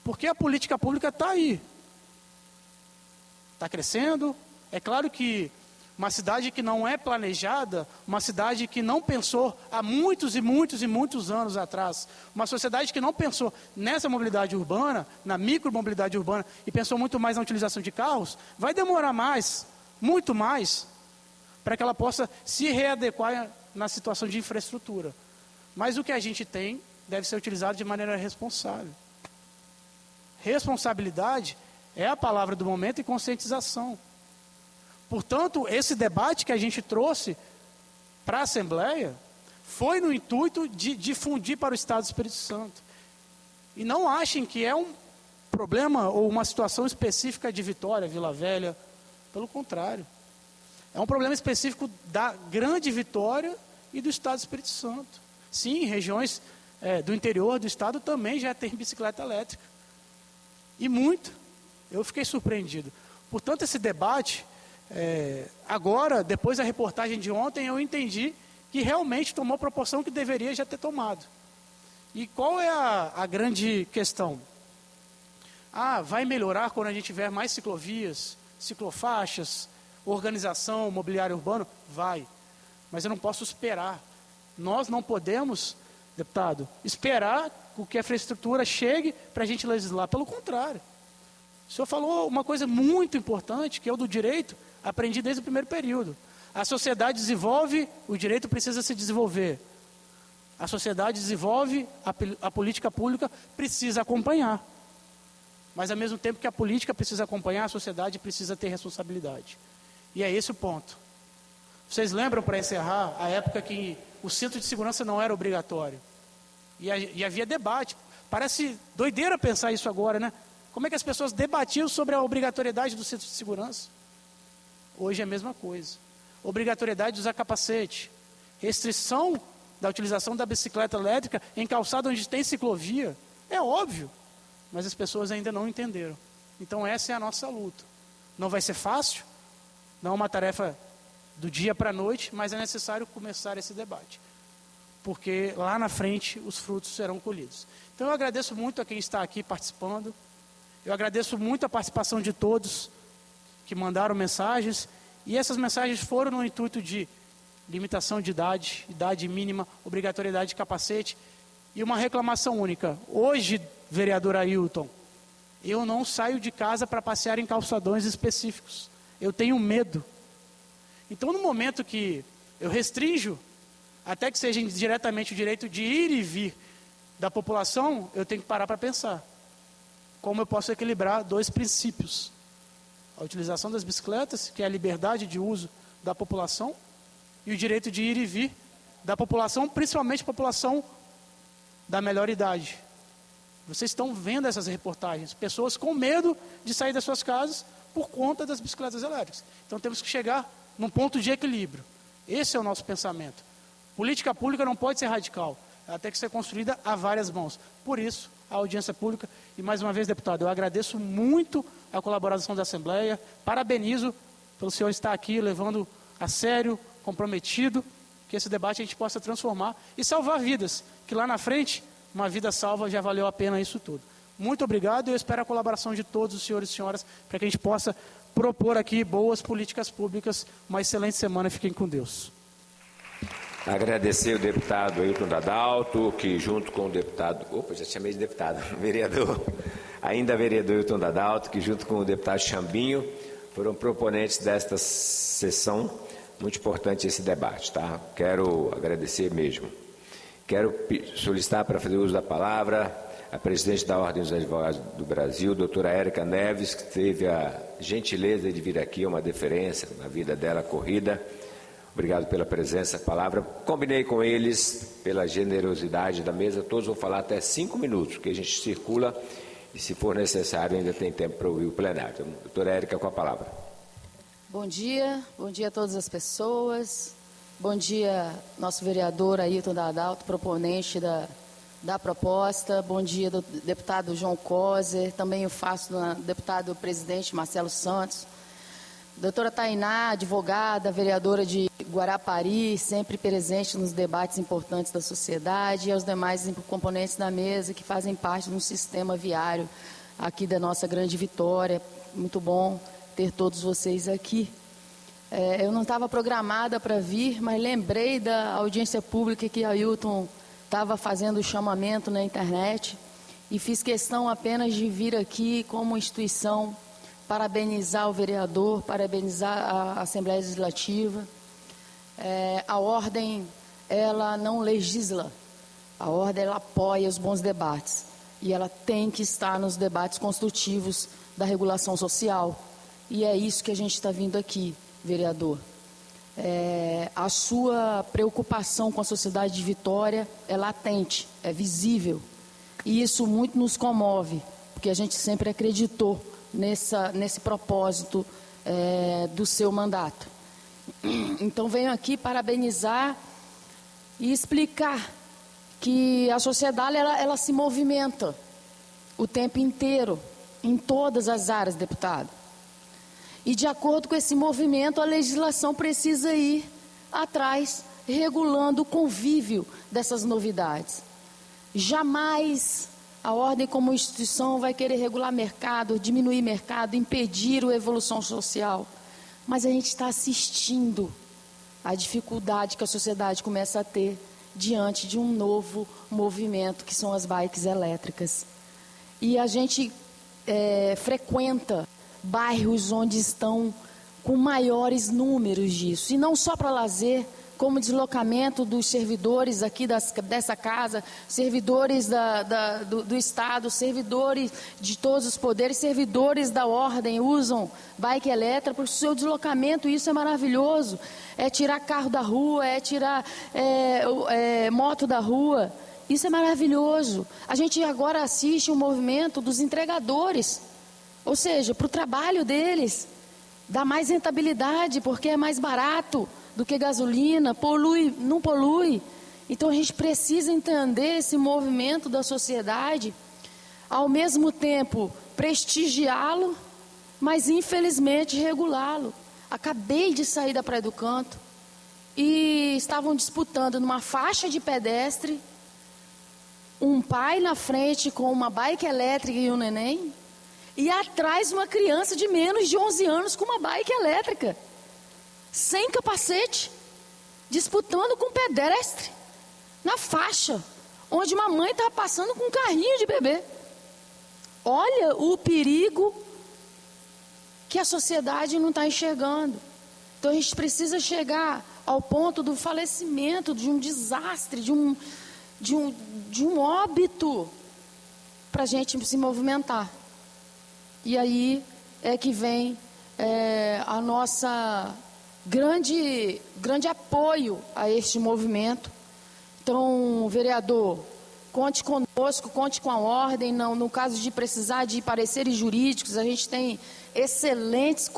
Porque a política pública está aí. Está crescendo. É claro que uma cidade que não é planejada, uma cidade que não pensou há muitos e muitos e muitos anos atrás, uma sociedade que não pensou nessa mobilidade urbana, na micromobilidade urbana, e pensou muito mais na utilização de carros, vai demorar mais, muito mais, para que ela possa se readequar na situação de infraestrutura. Mas o que a gente tem deve ser utilizado de maneira responsável. Responsabilidade é a palavra do momento e conscientização. Portanto, esse debate que a gente trouxe para a Assembleia foi no intuito de difundir para o Estado do Espírito Santo. E não achem que é um problema ou uma situação específica de Vitória, Vila Velha. Pelo contrário. É um problema específico da Grande Vitória e do Estado do Espírito Santo. Sim, regiões do interior do Estado também já tem bicicleta elétrica. E muito. Eu fiquei surpreendido. Portanto, esse debate, agora, depois da reportagem de ontem, eu entendi que realmente tomou a proporção que deveria já ter tomado. E qual é a grande questão? Vai melhorar quando a gente tiver mais ciclovias, ciclofaixas, organização, mobiliário urbano? Vai. Mas eu não posso esperar. Nós não podemos, deputado, esperar que a infraestrutura chegue para a gente legislar. Pelo contrário. O senhor falou uma coisa muito importante, que é o do direito, aprendi desde o primeiro período. A sociedade desenvolve, o direito precisa se desenvolver. A sociedade desenvolve, a política pública precisa acompanhar. Mas ao mesmo tempo que a política precisa acompanhar, a sociedade precisa ter responsabilidade. E é esse o ponto. Vocês lembram, para encerrar, a época que o cinto de segurança não era obrigatório? E havia debate. Parece doideira pensar isso agora, né? Como é que as pessoas debatiam sobre a obrigatoriedade do cinto de segurança? Hoje é a mesma coisa. Obrigatoriedade de usar capacete. Restrição da utilização da bicicleta elétrica em calçada onde tem ciclovia. É óbvio, mas as pessoas ainda não entenderam. Então essa é a nossa luta. Não vai ser fácil, não é uma tarefa do dia para a noite, mas é necessário começar esse debate. Porque lá na frente os frutos serão colhidos. Então eu agradeço muito a quem está aqui participando. Eu agradeço muito a participação de todos que mandaram mensagens. E essas mensagens foram no intuito de limitação de idade mínima, obrigatoriedade de capacete e uma reclamação única. Hoje, vereador Ailton, eu não saio de casa para passear em calçadões específicos. Eu tenho medo. Então, no momento que eu restringo, até que seja diretamente o direito de ir e vir da população, eu tenho que parar para pensar. Como eu posso equilibrar dois princípios? A utilização das bicicletas, que é a liberdade de uso da população, e o direito de ir e vir da população, principalmente a população da melhor idade. Vocês estão vendo essas reportagens, pessoas com medo de sair das suas casas por conta das bicicletas elétricas. Então temos que chegar num ponto de equilíbrio. Esse é o nosso pensamento. Política pública não pode ser radical, ela tem que ser construída a várias mãos. Por isso, a audiência pública. E mais uma vez, deputado, eu agradeço muito a colaboração da Assembleia, parabenizo pelo senhor estar aqui levando a sério, comprometido, que esse debate a gente possa transformar e salvar vidas, que lá na frente, uma vida salva já valeu a pena isso tudo. Muito obrigado e eu espero a colaboração de todos os senhores e senhoras para que a gente possa propor aqui boas políticas públicas. Uma excelente semana, fiquem com Deus. Agradecer o deputado Ailton Dadalto, que junto com o deputado... já chamei de deputado, vereador Ailton Dadalto, que junto com o deputado Chambinho, foram proponentes desta sessão. Muito importante esse debate, tá? Quero agradecer mesmo. Quero solicitar para fazer uso da palavra a presidente da Ordem dos Advogados do Brasil, doutora Érica Neves, que teve a gentileza de vir aqui, uma deferência na vida dela corrida. Obrigado pela presença, palavra. Combinei com eles, pela generosidade da mesa, todos vão falar até 5 minutos, porque a gente circula e, se for necessário, ainda tem tempo para ouvir o plenário. Então, doutora Érica, com a palavra. Bom dia a todas as pessoas. Bom dia, nosso vereador Ailton Dadalto, proponente da proposta. Bom dia, do deputado João Coser. Também eu faço do deputado presidente Marcelo Santos. Doutora Tainá, advogada, vereadora de Guarapari, sempre presente nos debates importantes da sociedade, e aos demais componentes da mesa que fazem parte de um sistema viário aqui da nossa grande Vitória. Muito bom ter todos vocês aqui. Eu não estava programada para vir, mas lembrei da audiência pública que a Ailton estava fazendo o chamamento na internet e fiz questão apenas de vir aqui como instituição parabenizar o vereador, parabenizar a Assembleia Legislativa. A Ordem, ela não legisla, a Ordem, ela apoia os bons debates e ela tem que estar nos debates construtivos da regulação social. E é isso que a gente está vindo aqui, vereador. A sua preocupação com a sociedade de Vitória é latente, é visível. E isso muito nos comove, porque a gente sempre acreditou nesse propósito do seu mandato. Então, venho aqui parabenizar e explicar que a sociedade ela se movimenta o tempo inteiro. em todas as áreas, deputado. E de acordo com esse movimento, a legislação precisa ir atrás, regulando o convívio dessas novidades. Jamais a ordem como instituição vai querer regular mercado, diminuir mercado, impedir a evolução social. Mas a gente está assistindo a dificuldade que a sociedade começa a ter diante de um novo movimento, que são as bikes elétricas. E a gente frequenta bairros onde estão com maiores números disso. E não só para lazer, como deslocamento dos servidores aqui dessa casa, servidores do Estado, servidores de todos os poderes, servidores da ordem usam bike elétrica para o seu deslocamento. Isso é maravilhoso. É tirar carro da rua, é tirar moto da rua. Isso é maravilhoso. A gente agora assiste um movimento dos entregadores, ou seja, para o trabalho deles, dá mais rentabilidade porque é mais barato do que gasolina, não polui. Então a gente precisa entender esse movimento da sociedade, ao mesmo tempo prestigiá-lo, mas infelizmente regulá-lo. Acabei de sair da Praia do Canto e estavam disputando numa faixa de pedestre, um pai na frente com uma bike elétrica e um neném, e atrás uma criança de menos de 11 anos com uma bike elétrica, sem capacete, disputando com um pedestre, na faixa, onde uma mãe estava passando com um carrinho de bebê. Olha o perigo que a sociedade não está enxergando. Então a gente precisa chegar ao ponto do falecimento, de um desastre, de um óbito, para a gente se movimentar. E aí é que vem a nossa grande apoio a este movimento. Então, vereador, conte conosco, conte com a ordem. No caso de precisar de pareceres jurídicos, a gente tem excelentes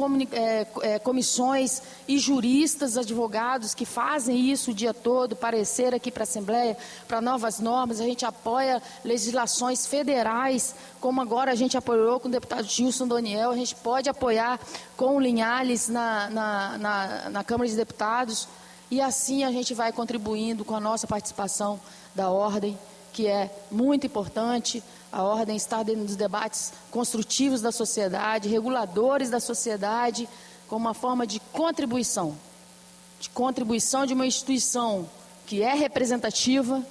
comissões e juristas, advogados que fazem isso o dia todo, parecer aqui para a Assembleia, para novas normas. A gente apoia legislações federais, como agora a gente apoiou com o deputado Gilson Doniel, a gente pode apoiar com o Linhares na Câmara de Deputados, e assim a gente vai contribuindo com a nossa participação da ordem, que é muito importante. A ordem está dentro dos debates construtivos da sociedade, reguladores da sociedade, como uma forma de contribuição de uma instituição que é representativa,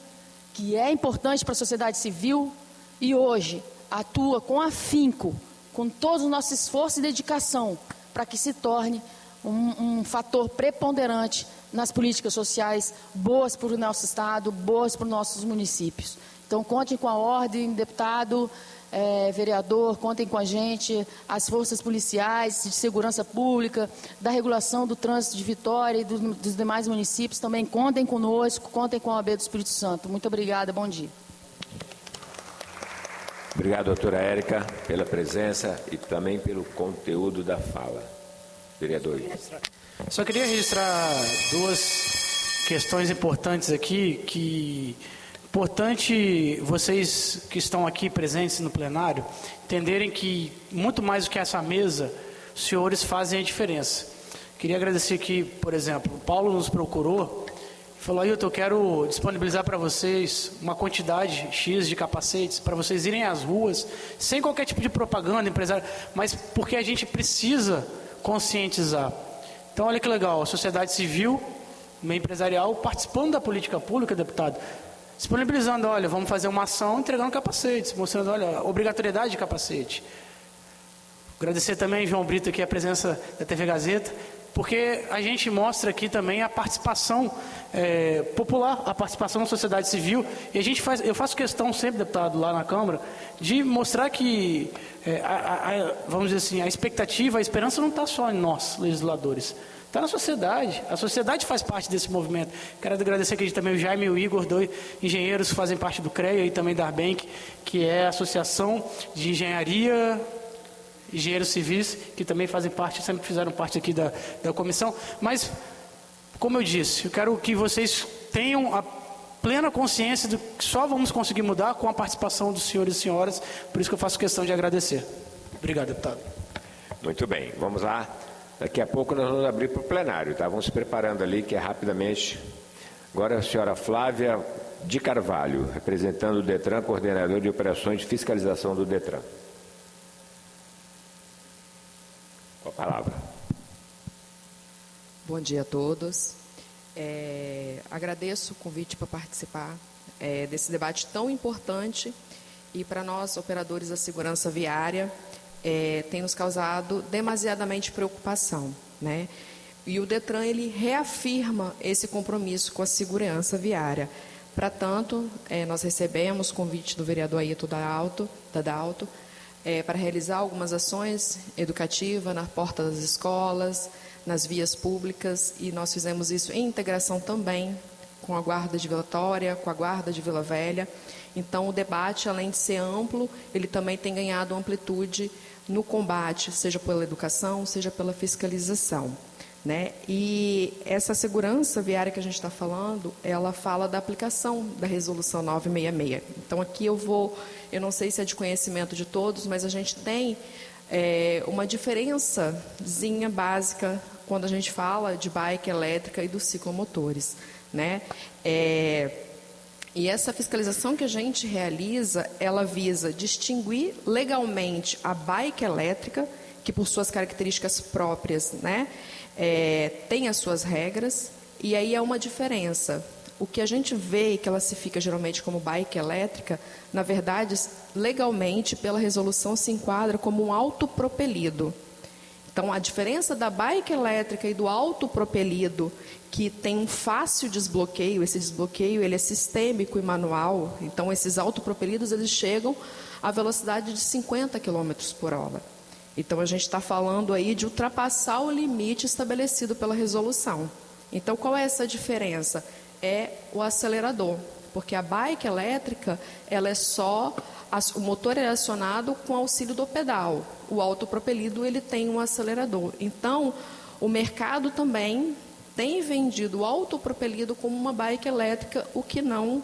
que é importante para a sociedade civil e hoje atua com afinco, com todo o nosso esforço e dedicação, para que se torne um fator preponderante nas políticas sociais, boas para o nosso Estado, boas para os nossos municípios. Então, contem com a ordem, deputado, vereador, contem com a gente, as forças policiais, de segurança pública, da regulação do trânsito de Vitória e dos demais municípios, também contem conosco, contem com a OAB do Espírito Santo. Muito obrigada, bom dia. Obrigado, doutora Érica, pela presença e também pelo conteúdo da fala. Vereador. Só queria registrar duas questões importantes aqui, importante vocês que estão aqui presentes no plenário entenderem que muito mais do que essa mesa, os senhores fazem a diferença. Queria agradecer aqui, por exemplo, o Paulo nos procurou e falou: Ailton, eu quero disponibilizar para vocês uma quantidade X de capacetes para vocês irem às ruas, sem qualquer tipo de propaganda empresária, mas porque a gente precisa conscientizar. Então, olha que legal, a sociedade civil, meio empresarial, participando da política pública, deputado, disponibilizando, olha, vamos fazer uma ação entregando capacetes, mostrando, olha, obrigatoriedade de capacete. Agradecer também, João Brito, aqui a presença da TV Gazeta, porque a gente mostra aqui também a participação popular, a participação da sociedade civil, e eu faço questão sempre, deputado, lá na Câmara, de mostrar que, vamos dizer assim, a expectativa, a esperança não está só em nós, legisladores, está na sociedade. A sociedade faz parte desse movimento. Quero agradecer aqui também o Jaime e o Igor, dois engenheiros que fazem parte do CREA e também da Arbenc, que é a Associação de Engenharia, engenheiros civis, que também fazem parte, sempre fizeram parte aqui da comissão. Mas, como eu disse, eu quero que vocês tenham a plena consciência de que só vamos conseguir mudar com a participação dos senhores e senhoras, por isso que eu faço questão de agradecer. Obrigado, deputado. Muito bem, vamos lá. Daqui a pouco nós vamos abrir para o plenário, tá? Vamos se preparando ali, que é rapidamente. Agora a senhora Flávia de Carvalho, representando o DETRAN, coordenador de operações de fiscalização do DETRAN. Com a palavra. Bom dia a todos. Agradeço o convite para participar desse debate tão importante e para nós, operadores da segurança viária, tem nos causado demasiadamente preocupação, né? E o DETRAN, ele reafirma esse compromisso com a segurança viária. Para tanto, nós recebemos convite do vereador Ailton Dadalto para realizar algumas ações educativas na porta das escolas, nas vias públicas, e nós fizemos isso em integração também com a Guarda de Vila Vitória, com a Guarda de Vila Velha. Então, o debate, além de ser amplo, ele também tem ganhado amplitude no combate, seja pela educação, seja pela fiscalização, né? E essa segurança viária que a gente está falando, ela fala da aplicação da Resolução 966. Então, aqui eu não sei se é de conhecimento de todos, mas a gente tem uma diferençazinha básica quando a gente fala de bike elétrica e dos ciclomotores, né? E essa fiscalização que a gente realiza, ela visa distinguir legalmente a bike elétrica, que por suas características próprias, né, tem as suas regras, e aí há uma diferença. O que a gente vê e classifica geralmente como bike elétrica, na verdade, legalmente, pela resolução, se enquadra como um autopropelido. Então, a diferença da bike elétrica e do autopropelido, que tem um fácil desbloqueio, esse desbloqueio ele é sistêmico e manual, então esses autopropelidos eles chegam à velocidade de 50 km por hora. Então, a gente está falando aí de ultrapassar o limite estabelecido pela resolução. Então, qual é essa diferença? É o acelerador, porque a bike elétrica, ela é só, o motor é acionado com auxílio do pedal. O autopropelido, ele tem um acelerador. Então, o mercado também tem vendido o autopropelido como uma bike elétrica, o que não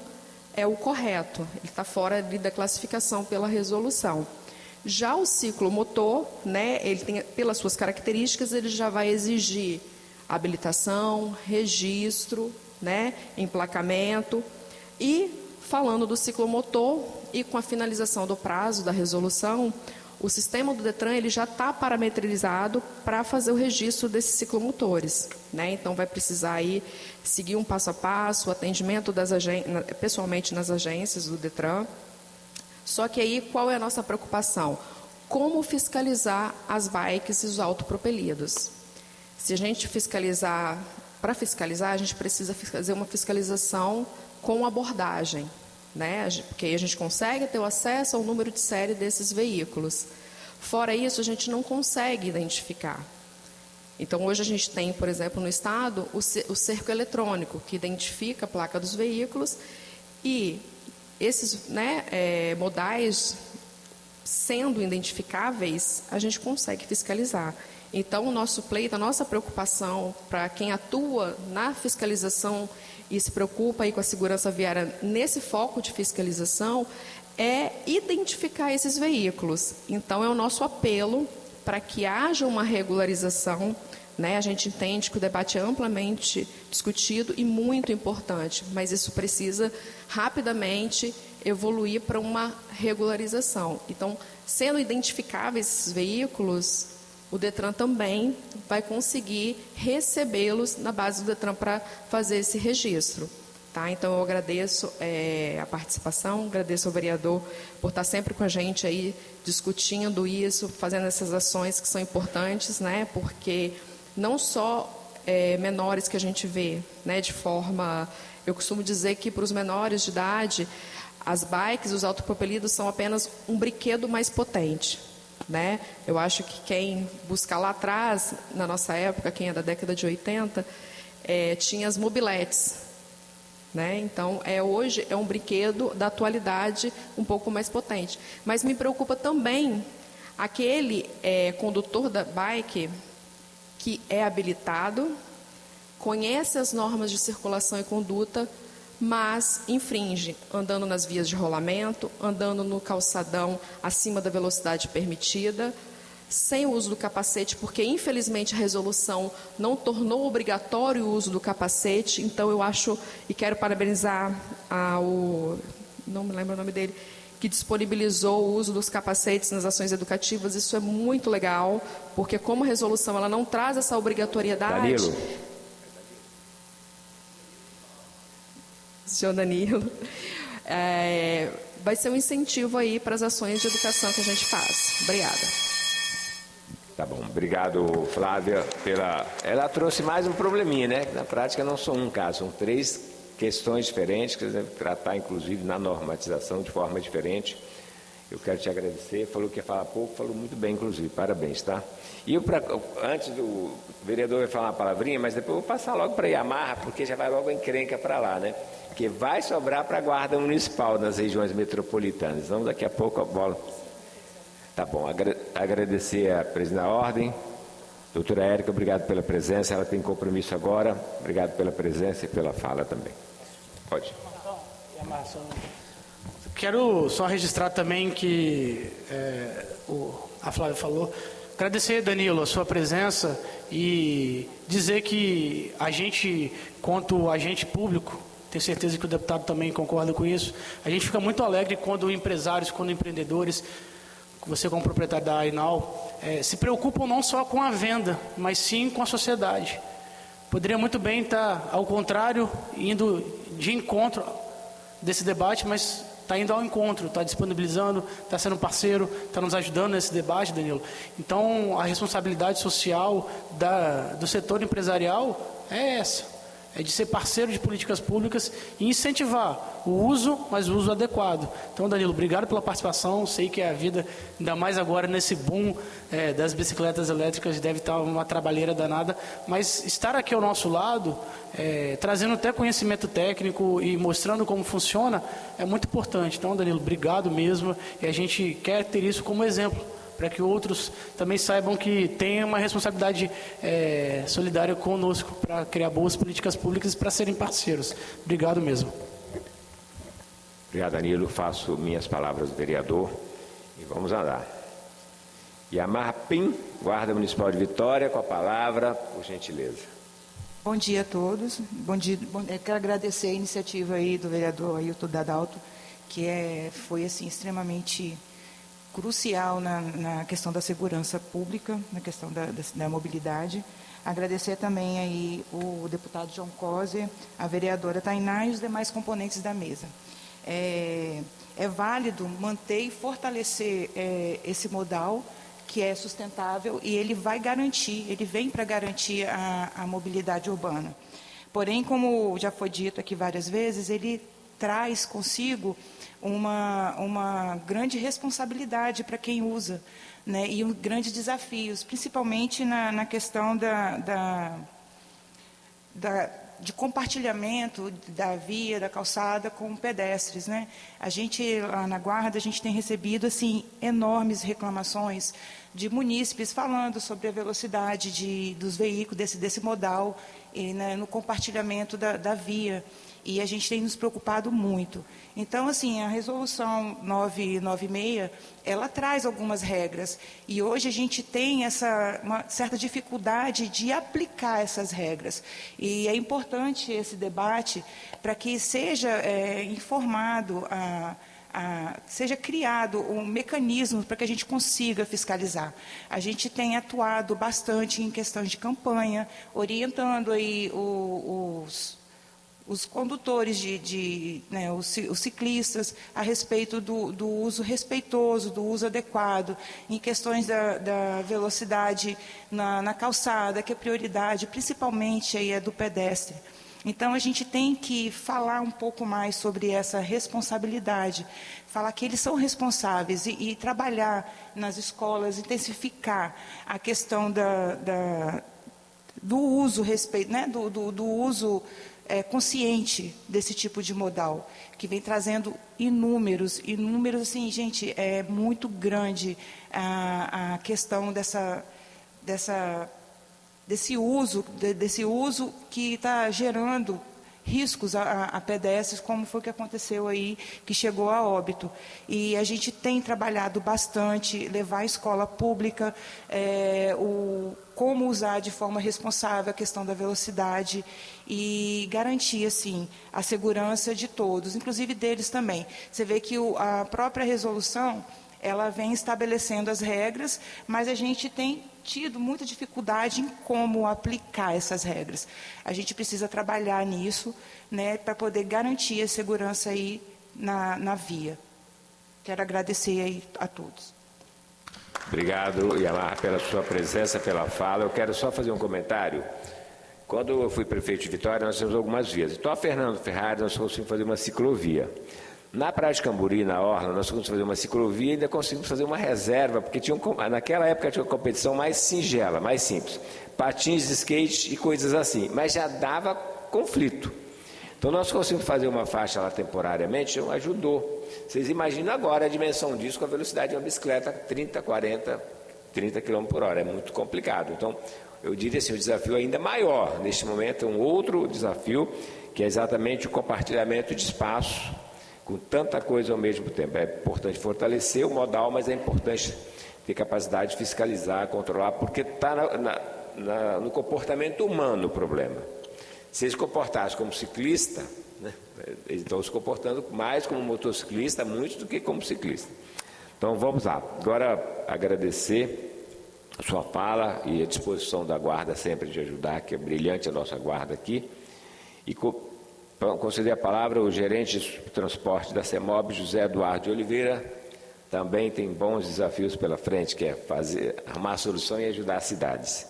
é o correto. Ele está fora da classificação pela resolução. Já o ciclomotor, né, ele tem, pelas suas características, ele já vai exigir habilitação, registro, né, emplacamento. E, falando do ciclomotor, e com a finalização do prazo da resolução, o sistema do DETRAN ele já está parametrizado para fazer o registro desses ciclomotores, né? Então, vai precisar aí seguir um passo a passo, o atendimento pessoalmente nas agências do DETRAN. Só que aí, qual é a nossa preocupação? Como fiscalizar as bikes e os autopropelidos? Se a gente fiscalizar, para fiscalizar, a gente precisa fazer uma fiscalização com abordagem, né? Porque aí a gente consegue ter o acesso ao número de série desses veículos. Fora isso, a gente não consegue identificar. Então, hoje a gente tem, por exemplo, no estado, o cerco eletrônico, que identifica a placa dos veículos, e esses, né, modais sendo identificáveis, a gente consegue fiscalizar. Então, o nosso pleito, a nossa preocupação para quem atua na fiscalização e se preocupa aí com a segurança viária nesse foco de fiscalização é identificar esses veículos. Então, é o nosso apelo para que haja uma regularização, né? A gente entende que o debate é amplamente discutido e muito importante, mas isso precisa rapidamente evoluir para uma regularização. Então, sendo identificáveis esses veículos, o DETRAN também vai conseguir recebê-los na base do DETRAN para fazer esse registro. Tá? Então, eu agradeço a participação, agradeço ao vereador por estar sempre com a gente aí, discutindo isso, fazendo essas ações que são importantes, né? Porque não só menores que a gente vê, né? De forma... Eu costumo dizer que para os menores de idade, as bikes, os autopropelidos são apenas um brinquedo mais potente. Né? Eu acho que quem buscar lá atrás, na nossa época, quem é da década de 80, tinha as mobiletes. Né? Então, hoje é um brinquedo da atualidade um pouco mais potente. Mas me preocupa também aquele condutor da bike que é habilitado, conhece as normas de circulação e conduta, mas infringe, andando nas vias de rolamento, andando no calçadão acima da velocidade permitida, sem o uso do capacete, porque infelizmente a resolução não tornou obrigatório o uso do capacete. Então eu acho, e quero parabenizar não me lembro o nome dele, que disponibilizou o uso dos capacetes nas ações educativas. Isso é muito legal, porque como a resolução ela não traz essa obrigatoriedade... Danilo. Senhor Danilo, vai ser um incentivo aí para as ações de educação que a gente faz. Obrigada. Tá bom, obrigado, Flávia, Ela trouxe mais um probleminha, né? Na prática não são um caso, são 3 questões diferentes que você deve tratar, inclusive, na normatização de forma diferente. Eu quero te agradecer, falou que ia falar pouco, falou muito bem, inclusive, parabéns, tá? E antes do vereador vai falar uma palavrinha, mas depois eu vou passar logo para Yamaha, porque já vai logo a encrenca para lá, né? Porque vai sobrar para a Guarda Municipal nas regiões metropolitanas. Então, daqui a pouco a bola... Tá bom, agradecer a presidente da ordem, doutora Érica, obrigado pela presença, ela tem compromisso agora, obrigado pela presença e pela fala também. Pode. Quero só registrar também que a Flávia falou, agradecer, Danilo, a sua presença e dizer que a gente, quanto agente público, tenho certeza que o deputado também concorda com isso, a gente fica muito alegre quando empresários, quando empreendedores, você como proprietário da Ainal, se preocupam não só com a venda, mas sim com a sociedade. Poderia muito bem estar, ao contrário, indo de encontro desse debate, mas está indo ao encontro, está disponibilizando, está sendo parceiro, está nos ajudando nesse debate, Danilo. Então, a responsabilidade social do setor empresarial é essa. É de ser parceiro de políticas públicas e incentivar o uso, mas o uso adequado. Então, Danilo, obrigado pela participação. Sei que a vida, ainda mais agora nesse boom das bicicletas elétricas, deve estar uma trabalheira danada, mas estar aqui ao nosso lado, trazendo até conhecimento técnico e mostrando como funciona, é muito importante. Então, Danilo, obrigado mesmo, e a gente quer ter isso como exemplo, para que outros também saibam que tem uma responsabilidade solidária conosco para criar boas políticas públicas e para serem parceiros. Obrigado mesmo. Obrigado, Danilo. Faço minhas palavras do vereador e vamos andar. Yamaha Pim, Guarda Municipal de Vitória, com a palavra, por gentileza. Bom dia a todos. Bom dia. Quero agradecer a iniciativa aí do vereador Ailton Dadalto, que foi assim extremamente crucial na questão da segurança pública, na questão da mobilidade. Agradecer também aí o deputado João Coser, a vereadora Tainá e os demais componentes da mesa. É válido manter e fortalecer esse modal que é sustentável e ele vem para garantir a mobilidade urbana. Porém, como já foi dito aqui várias vezes, ele traz consigo uma grande responsabilidade para quem usa, né, e grandes desafios, principalmente na questão de compartilhamento da via, da calçada com pedestres, né? A gente, lá na Guarda, a gente tem recebido, assim, enormes reclamações de munícipes falando sobre a velocidade dos veículos, desse modal, né, no compartilhamento da via. E a gente tem nos preocupado muito. Então, assim, a resolução 996, ela traz algumas regras. E hoje a gente tem uma certa dificuldade de aplicar essas regras. E é importante esse debate para que seja informado, seja criado um mecanismo para que a gente consiga fiscalizar. A gente tem atuado bastante em questões de campanha, orientando aí os condutores, né, os ciclistas, a respeito do uso respeitoso, do uso adequado, em questões da velocidade na calçada, que a prioridade, principalmente, aí é do pedestre. Então, a gente tem que falar um pouco mais sobre essa responsabilidade, falar que eles são responsáveis e trabalhar nas escolas, intensificar a questão do uso, né, do uso consciente desse tipo de modal, que vem trazendo inúmeros, assim, gente, é muito grande a questão desse uso que está gerando riscos a pedestres, como foi que aconteceu aí, que chegou a óbito. E a gente tem trabalhado bastante, levar a escola pública, como usar de forma responsável a questão da velocidade e garantir, assim, a segurança de todos, inclusive deles também. Você vê que a própria resolução, ela vem estabelecendo as regras, mas a gente tem tido muita dificuldade em como aplicar essas regras. A gente precisa trabalhar nisso, né, para poder garantir a segurança aí na via. Quero agradecer aí a todos. Obrigado, Iamar, pela sua presença, pela fala. Eu quero só fazer um comentário. Quando eu fui prefeito de Vitória, nós temos algumas vias. Então, a Fernando Ferrari, nós conseguimos fazer uma ciclovia. Na Praia de Camburi, na Orla, nós conseguimos fazer uma ciclovia e ainda conseguimos fazer uma reserva, porque naquela época tinha uma competição mais singela, mais simples. Patins, skate e coisas assim. Mas já dava conflito. Então, nós conseguimos fazer uma faixa lá temporariamente, então ajudou. Vocês imaginam agora a dimensão disso com a velocidade de uma bicicleta 30, 40, 30 km por hora. É muito complicado. Então, eu diria assim, o desafio ainda maior. Neste momento, é um outro desafio, que é exatamente o compartilhamento de espaço com tanta coisa ao mesmo tempo. É importante fortalecer o modal, mas é importante ter capacidade de fiscalizar, controlar, porque está no comportamento humano o problema. Se eles se comportassem como ciclista, né, eles estão se comportando mais como motociclista, muito do que como ciclista. Então, vamos lá. Agora, agradecer a sua fala e a disposição da Guarda sempre de ajudar, que é brilhante a nossa Guarda aqui. E conceder a palavra ao gerente de transporte da CEMOB, José Eduardo de Oliveira. Também tem bons desafios pela frente, que é arrumar a solução e ajudar as cidades.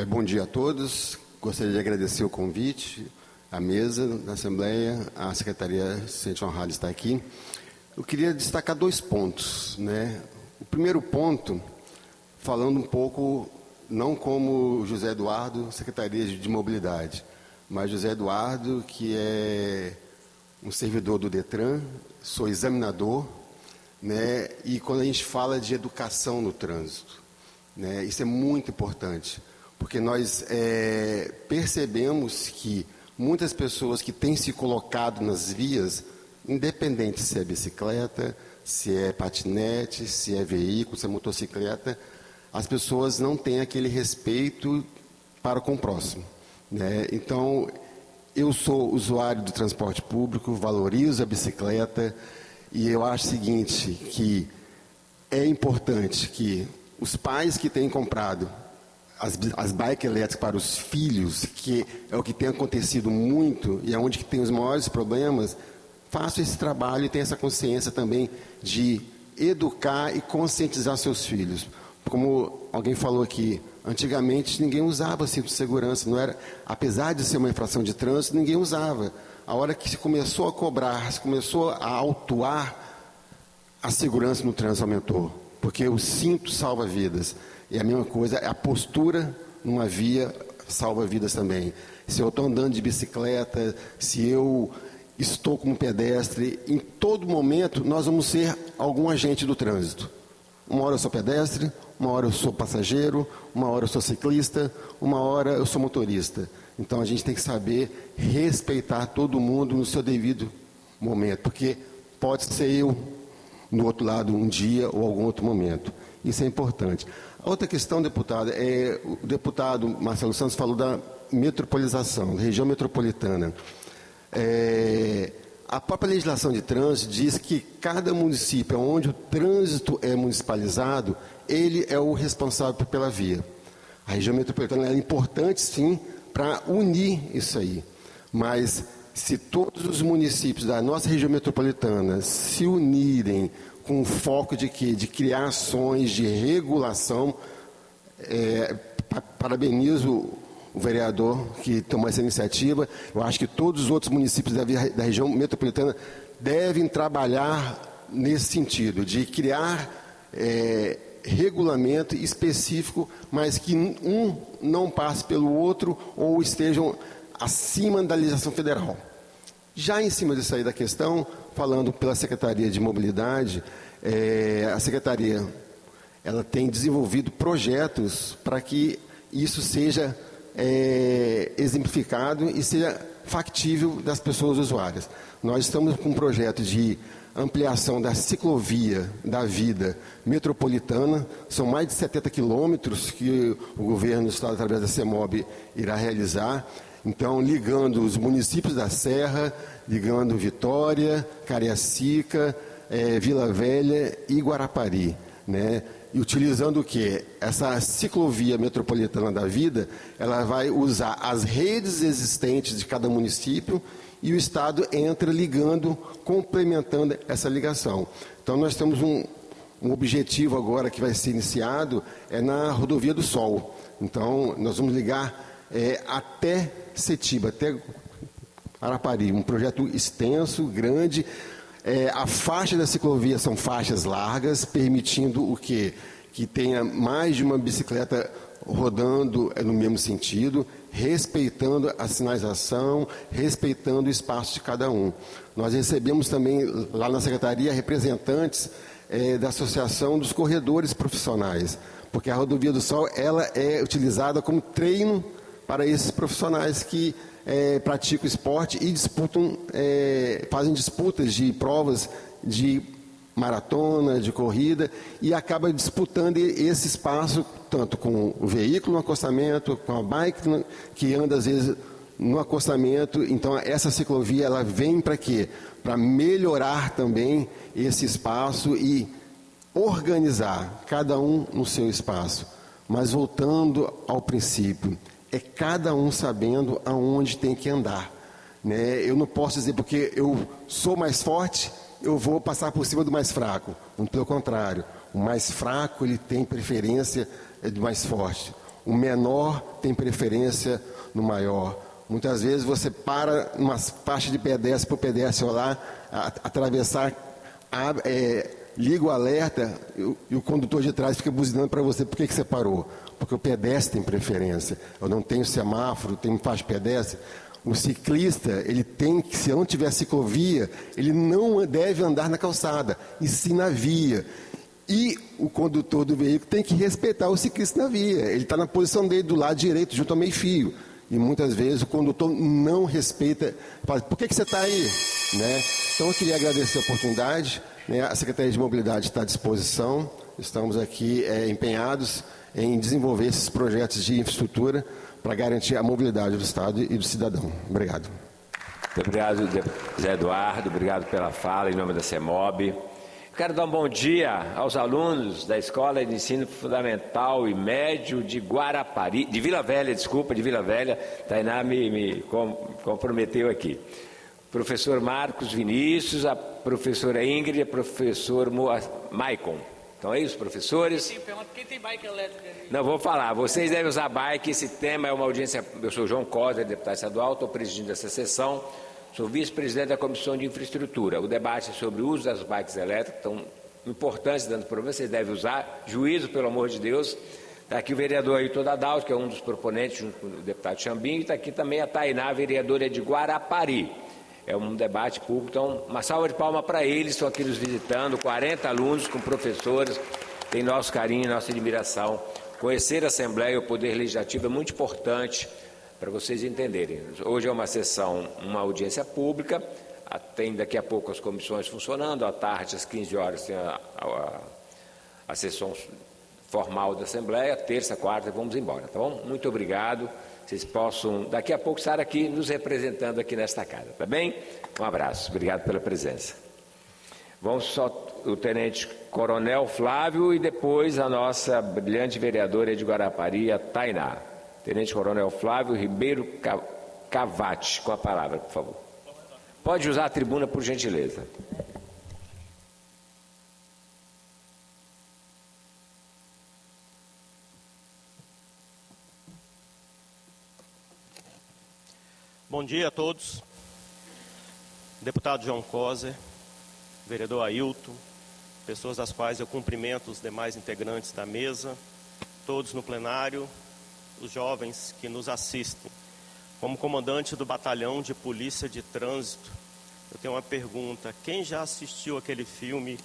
Bom dia a todos. Gostaria de agradecer o convite, a mesa da Assembleia, a Secretaria se sente honrada de estar aqui. Eu queria destacar 2 pontos, né? O primeiro ponto, falando um pouco, não como José Eduardo, Secretaria de Mobilidade, mas José Eduardo, que é um servidor do DETRAN, sou examinador, né? E quando a gente fala de educação no trânsito, né? Isso é muito importante. Porque nós percebemos que muitas pessoas que têm se colocado nas vias, independente se é bicicleta, se é patinete, se é veículo, se é motocicleta, as pessoas não têm aquele respeito para com o próximo, né? Então, eu sou usuário do transporte público, valorizo a bicicleta e eu acho o seguinte, que é importante que os pais que têm comprado as bikes elétricas para os filhos, que é o que tem acontecido muito e é onde que tem os maiores problemas, façam esse trabalho e tenham essa consciência também de educar e conscientizar seus filhos. Como alguém falou aqui, antigamente ninguém usava cinto de segurança, não era, apesar de ser uma infração de trânsito, ninguém usava. A hora que se começou a cobrar, se começou a autuar, a segurança no trânsito aumentou, porque o cinto salva vidas. E a mesma coisa, a postura numa via salva vidas também. Se eu estou andando de bicicleta, se eu estou como pedestre, em todo momento nós vamos ser algum agente do trânsito. Uma hora eu sou pedestre, uma hora eu sou passageiro, uma hora eu sou ciclista, uma hora eu sou motorista. Então a gente tem que saber respeitar todo mundo no seu devido momento, porque pode ser eu no outro lado um dia ou algum outro momento. Isso é importante. A outra questão, deputada, o deputado Marcelo Santos falou da metropolização, da região metropolitana. A própria legislação de trânsito diz que cada município onde o trânsito é municipalizado, ele é o responsável pela via. A região metropolitana é importante, sim, para unir isso aí. Mas se todos os municípios da nossa região metropolitana se unirem com o foco de quê? De criar ações de regulação. Parabenizo o vereador que tomou essa iniciativa. Eu acho que todos os outros municípios da região metropolitana devem trabalhar nesse sentido, de criar regulamento específico, mas que um não passe pelo outro ou estejam acima da legislação federal. Já em cima disso aí da questão, falando pela Secretaria de Mobilidade, a Secretaria ela tem desenvolvido projetos para que isso seja exemplificado e seja factível das pessoas usuárias. Nós estamos com um projeto de ampliação da ciclovia da vida metropolitana, são mais de 70 quilômetros que o governo do estado, através da CEMOB, irá realizar. Então, ligando os municípios da Serra, ligando Vitória, Cariacica, Vila Velha e Guarapari, né? E utilizando o quê? Essa ciclovia metropolitana da vida, ela vai usar as redes existentes de cada município e o Estado entra ligando, complementando essa ligação. Então, nós temos um objetivo agora que vai ser iniciado, na Rodovia do Sol. Então, nós vamos ligar até Setiba, até Arapari, um projeto extenso, grande. A faixa da ciclovia são faixas largas, permitindo o quê? Que tenha mais de uma bicicleta rodando no mesmo sentido, respeitando a sinalização, respeitando o espaço de cada um. Nós recebemos também, lá na Secretaria, representantes da Associação dos Corredores Profissionais, porque a Rodovia do Sol ela é utilizada como treino para esses profissionais que praticam esporte e disputam, fazem disputas de provas de maratona, de corrida, e acaba disputando esse espaço tanto com o veículo no acostamento, com a bike que anda às vezes no acostamento. Então essa ciclovia ela vem para quê? Para melhorar também esse espaço e organizar cada um no seu espaço. Mas voltando ao princípio, é cada um sabendo aonde tem que andar, né? Eu não posso dizer porque eu sou mais forte, eu vou passar por cima do mais fraco. Muito pelo contrário, o mais fraco ele tem preferência do mais forte. O menor tem preferência no maior. Muitas vezes você para numa faixa de pedestre para o pedestre olhar, atravessar, liga o alerta e o condutor de trás fica buzinando para você. Por que você parou? Porque o pedestre tem preferência. Eu não tenho semáforo, tenho faixa de pedestre. O ciclista, ele tem que, se não tiver ciclovia, ele não deve andar na calçada, e sim na via. E o condutor do veículo tem que respeitar o ciclista na via. Ele está na posição dele, do lado direito, junto ao meio-fio. E muitas vezes o condutor não respeita, fala, por que você está aí? Né? Então eu queria agradecer a oportunidade, né? A Secretaria de Mobilidade está à disposição, estamos aqui empenhados em desenvolver esses projetos de infraestrutura para garantir a mobilidade do Estado e do cidadão. Obrigado. Muito obrigado, Zé Eduardo. Obrigado pela fala em nome da CEMOB. Quero dar um bom dia aos alunos da Escola de Ensino Fundamental e Médio de Guarapari, de Vila Velha, de Vila Velha. Tainá me comprometeu aqui. Professor Marcos Vinícius, a professora Ingrid e a professor Maicon. Então é isso, professores? Quem tem bike elétrica? Não, vou falar. Vocês devem usar bike. Esse tema é uma audiência. Eu sou João Coser, deputado estadual, estou presidindo essa sessão. Sou vice-presidente da Comissão de Infraestrutura. O debate é sobre o uso das bikes elétricas, tão importantes dando problema. Vocês devem usar. Juízo, pelo amor de Deus. Está aqui o vereador Ailton Dadalto, que é um dos proponentes, junto com o deputado Chambinho. E está aqui também a Tainá, vereadora de Guarapari. É um debate público, então uma salva de palmas para eles, estão aqui nos visitando, 40 alunos com professores, tem nosso carinho, nossa admiração. Conhecer a Assembleia e o Poder Legislativo é muito importante para vocês entenderem. Hoje é uma sessão, uma audiência pública, tem daqui a pouco as comissões funcionando, à tarde, às 15 horas, tem a sessão formal da Assembleia, terça, quarta, vamos embora, tá bom? Muito obrigado. Vocês possam, daqui a pouco, estar aqui nos representando aqui nesta casa, tá bem? Um abraço, obrigado pela presença. Vamos só o Tenente Coronel Flávio e depois a nossa brilhante vereadora de Guarapari, a Tainá. Tenente Coronel Flávio Ribeiro Cavati, com a palavra, por favor. Pode usar a tribuna, por gentileza. Bom dia a todos. Deputado João Coser, vereador Ailton, pessoas das quais eu cumprimento os demais integrantes da mesa, todos no plenário, os jovens que nos assistem. Como comandante do Batalhão de Polícia de Trânsito, eu tenho uma pergunta. Quem já assistiu aquele filme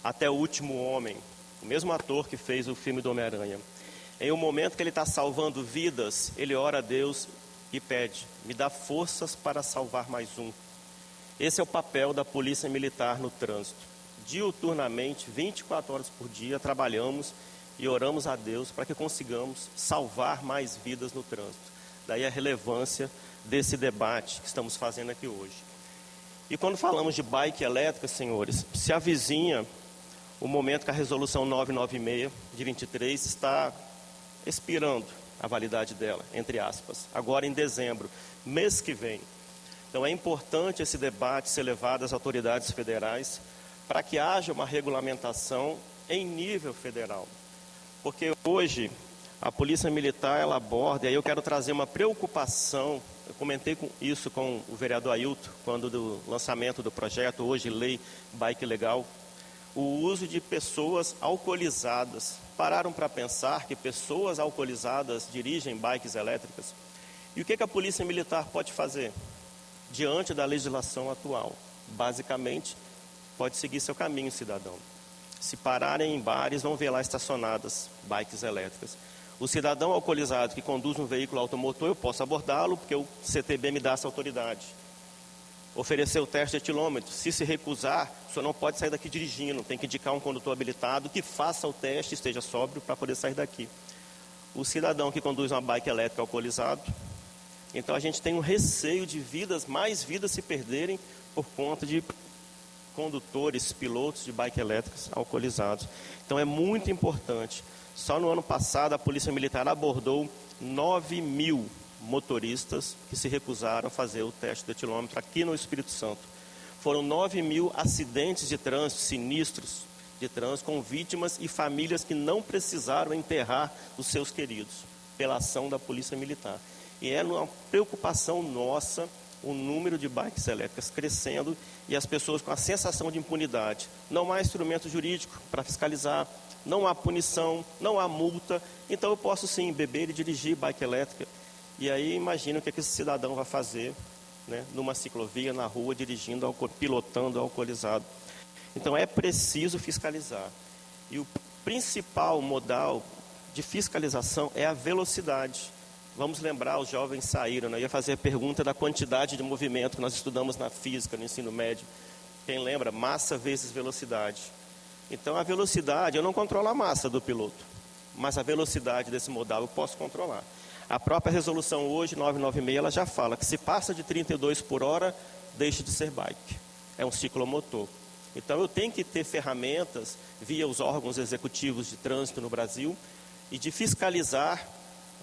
Até o Último Homem? O mesmo ator que fez o filme do Homem-Aranha. Em um momento que ele está salvando vidas, ele ora a Deus e pede: me dá forças para salvar mais um. Esse é o papel da Polícia Militar no trânsito. Diuturnamente, 24 horas por dia, trabalhamos e oramos a Deus para que consigamos salvar mais vidas no trânsito. Daí a relevância desse debate que estamos fazendo aqui hoje. E quando falamos de bike elétrica, senhores, se avizinha o momento que a resolução 996 de 23 está expirando a validade dela, entre aspas, agora em dezembro, mês que vem. Então é importante esse debate ser levado às autoridades federais para que haja uma regulamentação em nível federal. Porque hoje a Polícia Militar ela aborda, e aí eu quero trazer uma preocupação, eu comentei isso com o vereador Ailton, quando do lançamento do projeto, hoje lei Bike Legal, o uso de pessoas alcoolizadas. Pararam para pensar que pessoas alcoolizadas dirigem bikes elétricas? E o que a Polícia Militar pode fazer diante da legislação atual? Basicamente, pode seguir seu caminho, cidadão. Se pararem em bares, vão ver lá estacionadas bikes elétricas. O cidadão alcoolizado que conduz um veículo automotor, eu posso abordá-lo, porque o CTB me dá essa autoridade. Oferecer o teste de etilômetro. Se recusar, o senhor não pode sair daqui dirigindo, tem que indicar um condutor habilitado que faça o teste e esteja sóbrio para poder sair daqui. O cidadão que conduz uma bike elétrica alcoolizado, então a gente tem um receio de mais vidas se perderem por conta de condutores, pilotos de bike elétricas alcoolizados. Então é muito importante. Só no ano passado a Polícia Militar abordou 9.000 motoristas que se recusaram a fazer o teste do etilômetro aqui no Espírito Santo. Foram 9.000 acidentes de trânsito, sinistros de trânsito, com vítimas e famílias que não precisaram enterrar os seus queridos, pela ação da Polícia Militar. E é uma preocupação nossa o número de bikes elétricas crescendo e as pessoas com a sensação de impunidade. Não há instrumento jurídico para fiscalizar, não há punição, não há multa, então eu posso sim beber e dirigir bike elétrica. E aí imagina o que esse cidadão vai fazer, né, numa ciclovia, na rua, dirigindo, pilotando alcoolizado. Então é preciso fiscalizar. E o principal modal de fiscalização é a velocidade. Vamos lembrar, os jovens saíram, né? Eu ia fazer a pergunta da quantidade de movimento que nós estudamos na física, no ensino médio. Quem lembra? Massa vezes velocidade. Então a velocidade, eu não controlo a massa do piloto, mas a velocidade desse modal eu posso controlar. A própria resolução hoje, 996, ela já fala que se passa de 32 por hora, deixa de ser bike. É um ciclomotor. Então eu tenho que ter ferramentas, via os órgãos executivos de trânsito no Brasil, e de fiscalizar.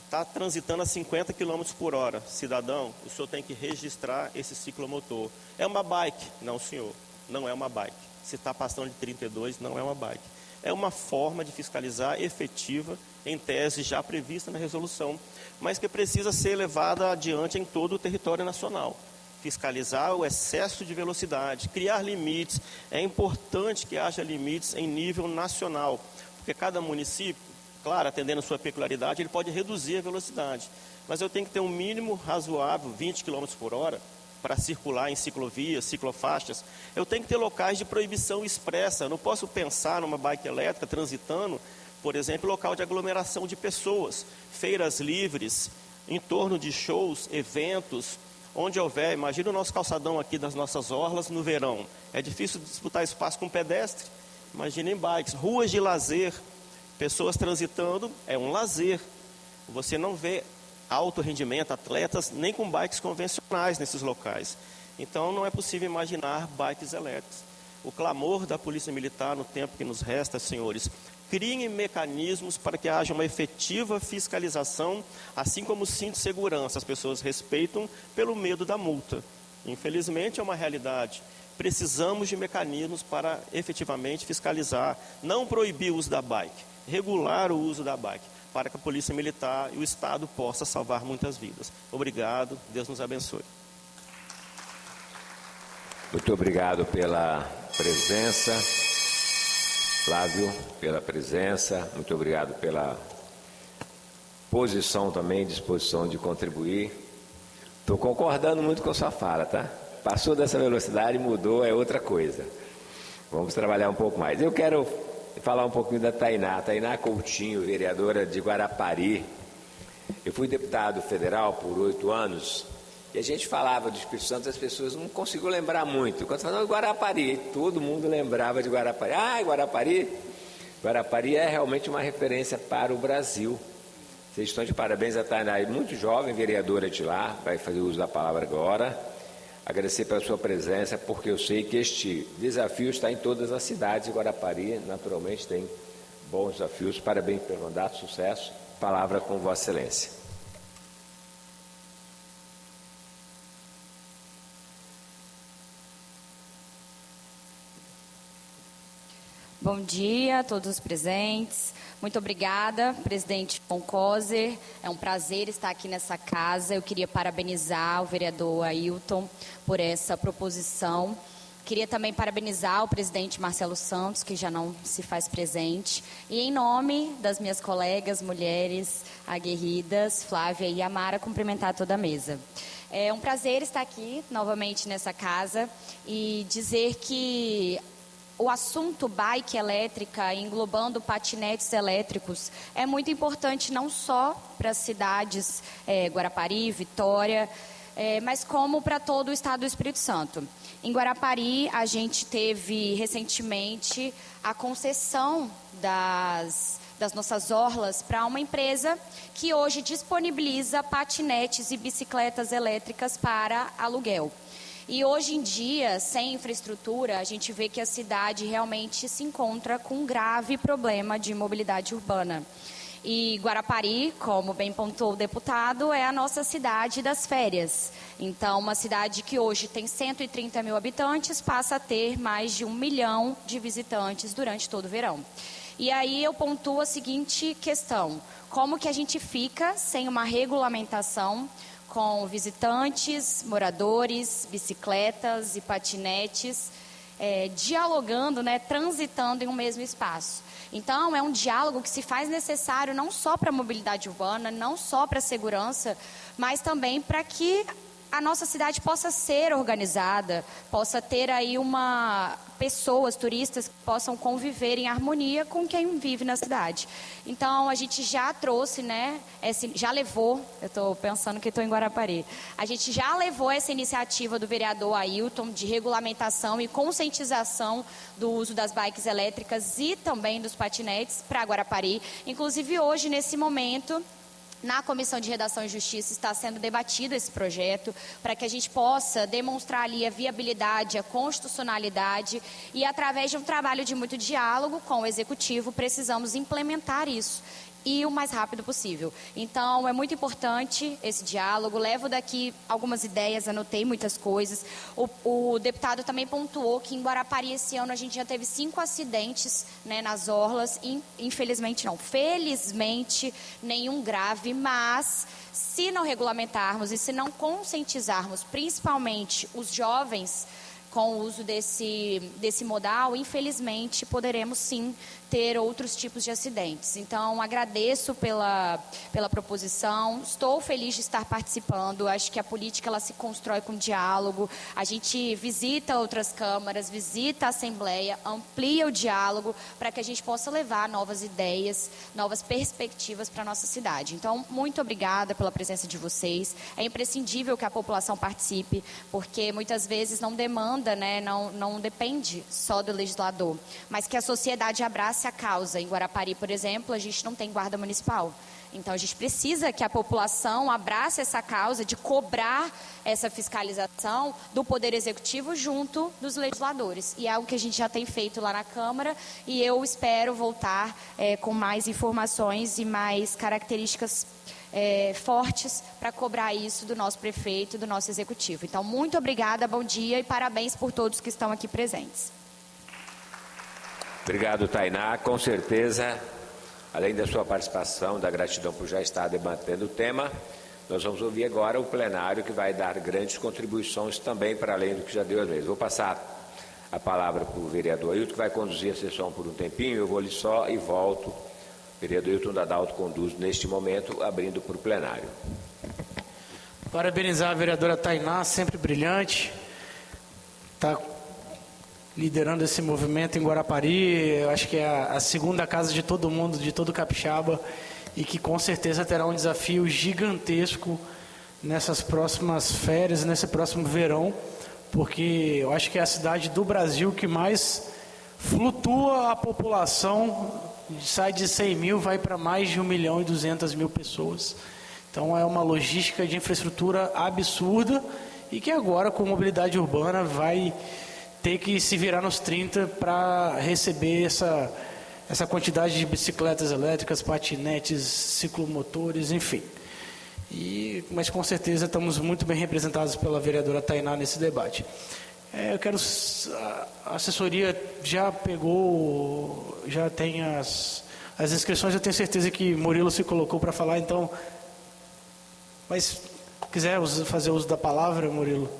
Está transitando a 50 km por hora. Cidadão, o senhor tem que registrar esse ciclomotor. É uma bike? Não, senhor, não é uma bike. Se está passando de 32, não é uma bike. É uma forma de fiscalizar efetiva, em tese já prevista na resolução, mas que precisa ser levada adiante em todo o território nacional. Fiscalizar o excesso de velocidade, criar limites. É importante que haja limites em nível nacional, porque cada município, claro, atendendo a sua peculiaridade, ele pode reduzir a velocidade. Mas eu tenho que ter um mínimo razoável, 20 km por hora, para circular em ciclovias, ciclofaixas. Eu tenho que ter locais de proibição expressa. Eu não posso pensar numa bike elétrica transitando, por exemplo, local de aglomeração de pessoas, feiras livres, em torno de shows, eventos, onde houver. Imagina o nosso calçadão aqui das nossas orlas no verão. É difícil disputar espaço com pedestre. Imagina em bikes, ruas de lazer. Pessoas transitando, é um lazer. Você não vê alto rendimento, atletas, nem com bikes convencionais nesses locais. Então não é possível imaginar bikes elétricas. O clamor da Polícia Militar no tempo que nos resta, senhores, criem mecanismos para que haja uma efetiva fiscalização, assim como o cinto de segurança. As pessoas respeitam pelo medo da multa. Infelizmente é uma realidade. Precisamos de mecanismos para efetivamente fiscalizar, não proibir o uso da bike, regular o uso da bike, para que a Polícia Militar e o Estado possa salvar muitas vidas. Obrigado, Deus nos abençoe. Muito obrigado pela presença, Flávio, pela presença, muito obrigado pela posição também, disposição de contribuir. Estou concordando muito com a sua fala, tá? Passou dessa velocidade, mudou, é outra coisa. Vamos trabalhar um pouco mais. Eu quero e falar um pouquinho da Tainá. Tainá Coutinho, vereadora de Guarapari. Eu fui deputado federal por 8 anos e a gente falava do Espírito Santo, as pessoas não conseguiam lembrar muito. Quando falava de Guarapari, todo mundo lembrava de Guarapari. Ah, Guarapari! Guarapari é realmente uma referência para o Brasil. Vocês estão de parabéns a Tainá, muito jovem, vereadora de lá, vai fazer uso da palavra agora. Agradecer pela sua presença, porque eu sei que este desafio está em todas as cidades de Guarapari, naturalmente tem bons desafios. Parabéns pelo mandato, sucesso. Palavra com Vossa Excelência. Bom dia a todos os presentes. Muito obrigada, presidente João Coser. É um prazer estar aqui nessa casa. Eu queria parabenizar o vereador Ailton por essa proposição. Queria também parabenizar o presidente Marcelo Santos, que já não se faz presente. E em nome das minhas colegas, mulheres aguerridas, Flávia e Amara, cumprimentar toda a mesa. É um prazer estar aqui novamente nessa casa e dizer que o assunto bike elétrica, englobando patinetes elétricos, é muito importante não só para as cidades Guarapari, Vitória, mas como para todo o estado do Espírito Santo. Em Guarapari, a gente teve recentemente a concessão das nossas orlas para uma empresa que hoje disponibiliza patinetes e bicicletas elétricas para aluguel. E hoje em dia, sem infraestrutura, a gente vê que a cidade realmente se encontra com um grave problema de mobilidade urbana. E Guarapari, como bem pontuou o deputado, é a nossa cidade das férias. Então, uma cidade que hoje tem 130 mil habitantes passa a ter mais de 1 milhão de visitantes durante todo o verão. E aí eu pontuo a seguinte questão: como que a gente fica sem uma regulamentação com visitantes, moradores, bicicletas e patinetes, dialogando, transitando em um mesmo espaço. Então, é um diálogo que se faz necessário não só para a mobilidade urbana, não só para a segurança, mas também para que a nossa cidade possa ser organizada, possa ter aí pessoas, turistas que possam conviver em harmonia com quem vive na cidade. Então, a gente já trouxe, já levou, eu estou pensando que estou em Guarapari, a gente já levou essa iniciativa do vereador Ailton de regulamentação e conscientização do uso das bikes elétricas e também dos patinetes para Guarapari. Inclusive, hoje, nesse momento, na Comissão de Redação e Justiça está sendo debatido esse projeto para que a gente possa demonstrar ali a viabilidade, a constitucionalidade e, através de um trabalho de muito diálogo com o Executivo, precisamos implementar isso e o mais rápido possível. Então, é muito importante esse diálogo. Levo daqui algumas ideias, anotei muitas coisas. O deputado também pontuou que em Guarapari esse ano a gente já teve 5 acidentes nas orlas. Infelizmente não, felizmente nenhum grave, mas se não regulamentarmos e se não conscientizarmos, principalmente os jovens, com o uso desse modal, infelizmente poderemos sim ter outros tipos de acidentes. Então, agradeço pela proposição, estou feliz de estar participando, acho que a política ela se constrói com diálogo, a gente visita outras câmaras, visita a Assembleia, amplia o diálogo para que a gente possa levar novas ideias, novas perspectivas para a nossa cidade. Então, muito obrigada pela presença de vocês, é imprescindível que a população participe, porque muitas vezes não demanda, não depende só do legislador, mas que a sociedade abrace a causa. Em Guarapari, por exemplo, a gente não tem guarda municipal. Então, a gente precisa que a população abrace essa causa de cobrar essa fiscalização do Poder Executivo junto dos legisladores. E é algo que a gente já tem feito lá na Câmara e eu espero voltar com mais informações e mais características fortes para cobrar isso do nosso prefeito e do nosso executivo. Então, muito obrigada, bom dia e parabéns por todos que estão aqui presentes. Obrigado, Tainá. Com certeza, além da sua participação, da gratidão por já estar debatendo o tema, nós vamos ouvir agora o plenário que vai dar grandes contribuições também para além do que já deu às vezes. Vou passar a palavra para o vereador Ailton, que vai conduzir a sessão por um tempinho, eu vou ali só e volto. O vereador Ailton Dadalto conduz neste momento, abrindo para o plenário. Parabenizar a vereadora Tainá, sempre brilhante. Está liderando esse movimento em Guarapari. Eu acho que é a segunda casa de todo mundo, de todo Capixaba, e que com certeza terá um desafio gigantesco nessas próximas férias, nesse próximo verão, porque eu acho que é a cidade do Brasil que mais flutua a população, sai de 100 mil, vai para mais de 1.200.000 pessoas. Então é uma logística de infraestrutura absurda e que agora, com mobilidade urbana, vai ter que se virar nos 30 para receber essa quantidade de bicicletas elétricas, patinetes, ciclomotores, enfim. Mas com certeza estamos muito bem representados pela vereadora Tainá nesse debate. A assessoria já pegou, já tem as inscrições, eu tenho certeza que Murilo se colocou para falar, então... Mas, quiser fazer uso da palavra, Murilo?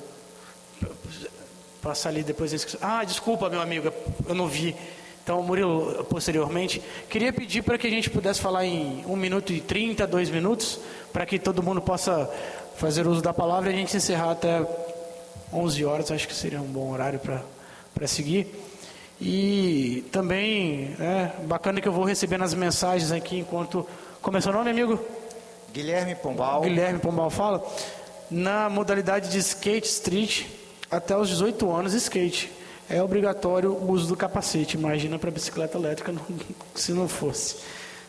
Passar ali depois da inscrição. Ah, desculpa, meu amigo, eu não vi. Então, Murilo, posteriormente, queria pedir para que a gente pudesse falar em 1 minuto e 30, 2 minutos, para que todo mundo possa fazer uso da palavra e a gente encerrar até 11 horas, acho que seria um bom horário para seguir. E também, bacana que eu vou recebendo as mensagens aqui enquanto... Como é seu nome, amigo? Guilherme Pombal. Guilherme Pombal fala. Na modalidade de skate street, até os 18 anos, skate. É obrigatório o uso do capacete. Imagina para bicicleta elétrica se não fosse.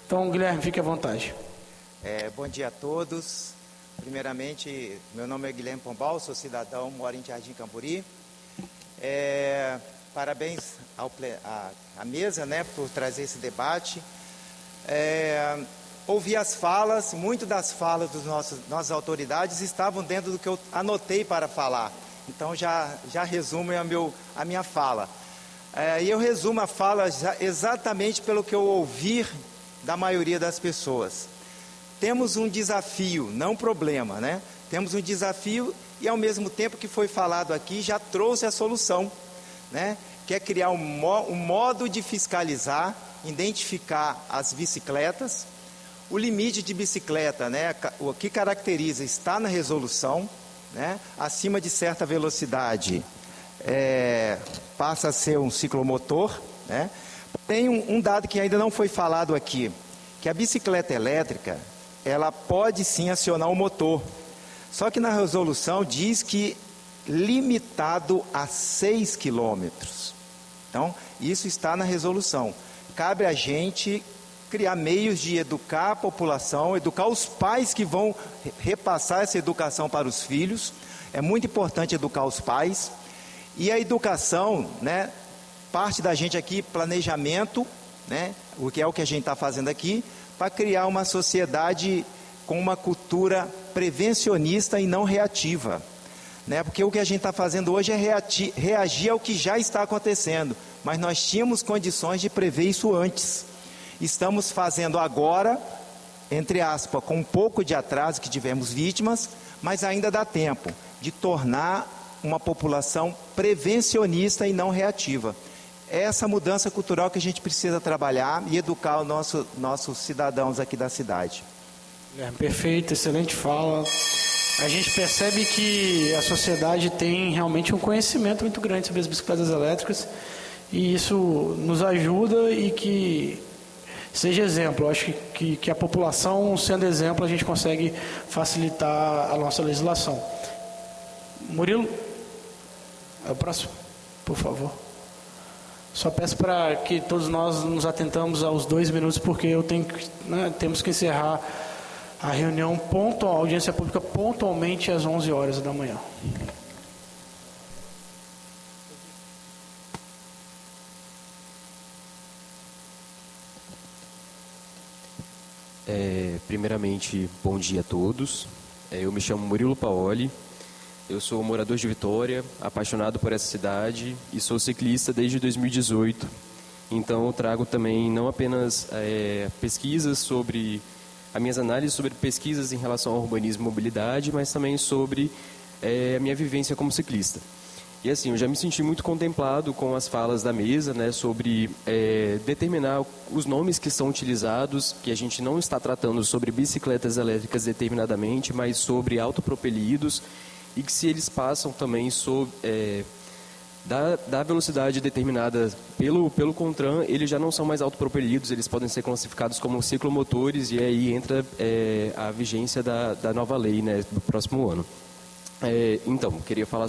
Então, Guilherme, fique à vontade. Bom dia a todos. Primeiramente, meu nome é Guilherme Pombal, sou cidadão, moro em Jardim Camburi. Parabéns à mesa, por trazer esse debate. Ouvi as falas, muitas das falas das nossas autoridades estavam dentro do que eu anotei para falar. Então, já resumo a minha fala. E eu resumo a fala exatamente pelo que eu ouvi da maioria das pessoas. Temos um desafio, não um problema, Temos um desafio e, ao mesmo tempo que foi falado aqui, já trouxe a solução, Que é criar um modo de fiscalizar, identificar as bicicletas. O limite de bicicleta, o que caracteriza, está na resolução, acima de certa velocidade passa a ser um ciclomotor, Tem um dado que ainda não foi falado aqui, que a bicicleta elétrica, ela pode sim acionar o motor, só que na resolução diz que limitado a 6 quilômetros. Então, isso está na resolução. Cabe a gente criar meios de educar a população, educar os pais que vão repassar essa educação para os filhos. É muito importante educar os pais. E a educação, parte da gente aqui, planejamento, o que é o que a gente está fazendo aqui, para criar uma sociedade com uma cultura prevencionista e não reativa. Porque o que a gente está fazendo hoje é reagir ao que já está acontecendo, mas nós tínhamos condições de prever isso antes. Estamos fazendo agora, entre aspas, com um pouco de atraso que tivemos vítimas, mas ainda dá tempo de tornar uma população prevencionista e não reativa. É essa mudança cultural que a gente precisa trabalhar e educar os nossos cidadãos aqui da cidade. Perfeito, excelente fala. A gente percebe que a sociedade tem realmente um conhecimento muito grande sobre as bicicletas elétricas e isso nos ajuda e que seja exemplo. Eu acho que a população, sendo exemplo, a gente consegue facilitar a nossa legislação. Murilo, é o próximo, por favor. Só peço para que todos nós nos atentamos aos 2 minutos, porque temos que encerrar a reunião a audiência pública pontualmente às 11 horas da manhã. Primeiramente, bom dia a todos. Eu me chamo Murilo Paoli, eu sou morador de Vitória, apaixonado por essa cidade e sou ciclista desde 2018. Então, eu trago também não apenas pesquisas sobre... as minhas análises sobre pesquisas em relação ao urbanismo e mobilidade, mas também sobre a minha vivência como ciclista. E assim, eu já me senti muito contemplado com as falas da mesa, sobre determinar os nomes que são utilizados, que a gente não está tratando sobre bicicletas elétricas determinadamente, mas sobre autopropelidos, e que se eles passam também da velocidade determinada pelo CONTRAN, eles já não são mais autopropelidos, eles podem ser classificados como ciclomotores, e aí entra a vigência da nova lei, né, do próximo ano. Então, queria falar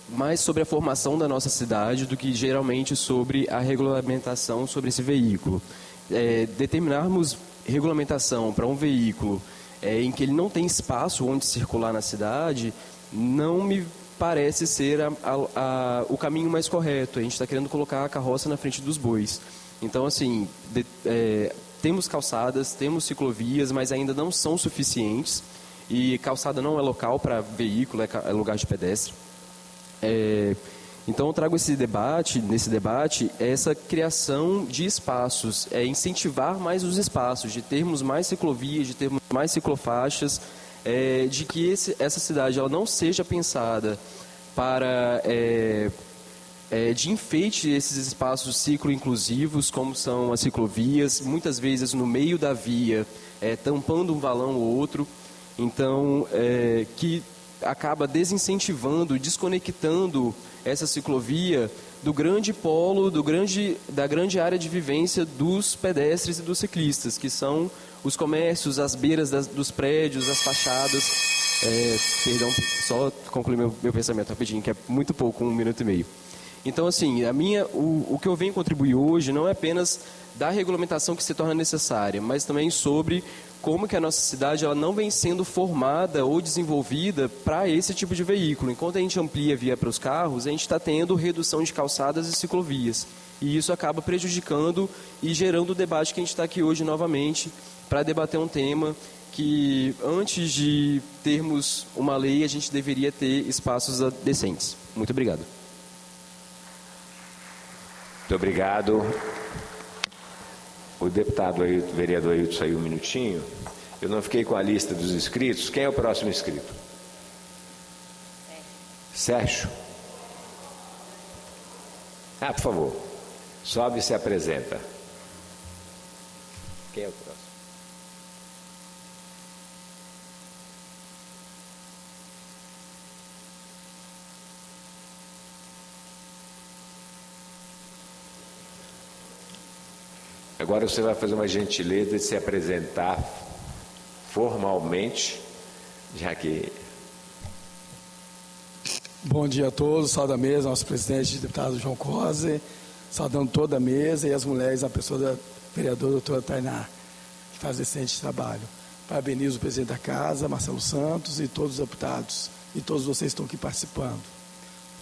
mais sobre a formação da nossa cidade do que geralmente sobre a regulamentação sobre esse veículo. Determinarmos regulamentação para um veículo em que ele não tem espaço onde circular na cidade, não me parece ser o caminho mais correto. A gente está querendo colocar a carroça na frente dos bois. Então, assim, temos calçadas, temos ciclovias, mas ainda não são suficientes. E calçada não é local para veículo, é lugar de pedestre. Então, eu trago nesse debate, essa criação de espaços, incentivar mais os espaços, de termos mais ciclovias, de termos mais ciclofaixas, de que essa cidade ela não seja pensada para de enfeite esses espaços ciclo-inclusivos, como são as ciclovias, muitas vezes no meio da via, tampando um valão ou outro. Então, que acaba desincentivando, desconectando essa ciclovia do grande polo, da grande área de vivência dos pedestres e dos ciclistas, que são os comércios, as beiras dos prédios, as fachadas. Perdão, só concluir meu pensamento rapidinho, que é muito pouco, 1 minuto e meio. Então, assim, o que eu venho contribuir hoje não é apenas da regulamentação que se torna necessária, mas também sobre como que a nossa cidade ela não vem sendo formada ou desenvolvida para esse tipo de veículo. Enquanto a gente amplia a via para os carros, a gente está tendo redução de calçadas e ciclovias. E isso acaba prejudicando e gerando o debate que a gente está aqui hoje novamente para debater um tema que, antes de termos uma lei, a gente deveria ter espaços decentes. Muito obrigado. Muito obrigado. O deputado Ailton, vereador Ailton saiu um minutinho. Eu não fiquei com a lista dos inscritos. Quem é o próximo inscrito? Sérgio. Por favor. Sobe e se apresenta. Quem é o próximo? Agora você vai fazer uma gentileza de se apresentar formalmente, já que... Bom dia a todos, saúde a mesa, nosso presidente, deputado João Coser, saudando toda a mesa e as mulheres, a pessoa da vereadora doutora Tainá, que faz excelente trabalho. Parabenizo o presidente da casa, Marcelo Santos, e todos os deputados, e todos vocês que estão aqui participando.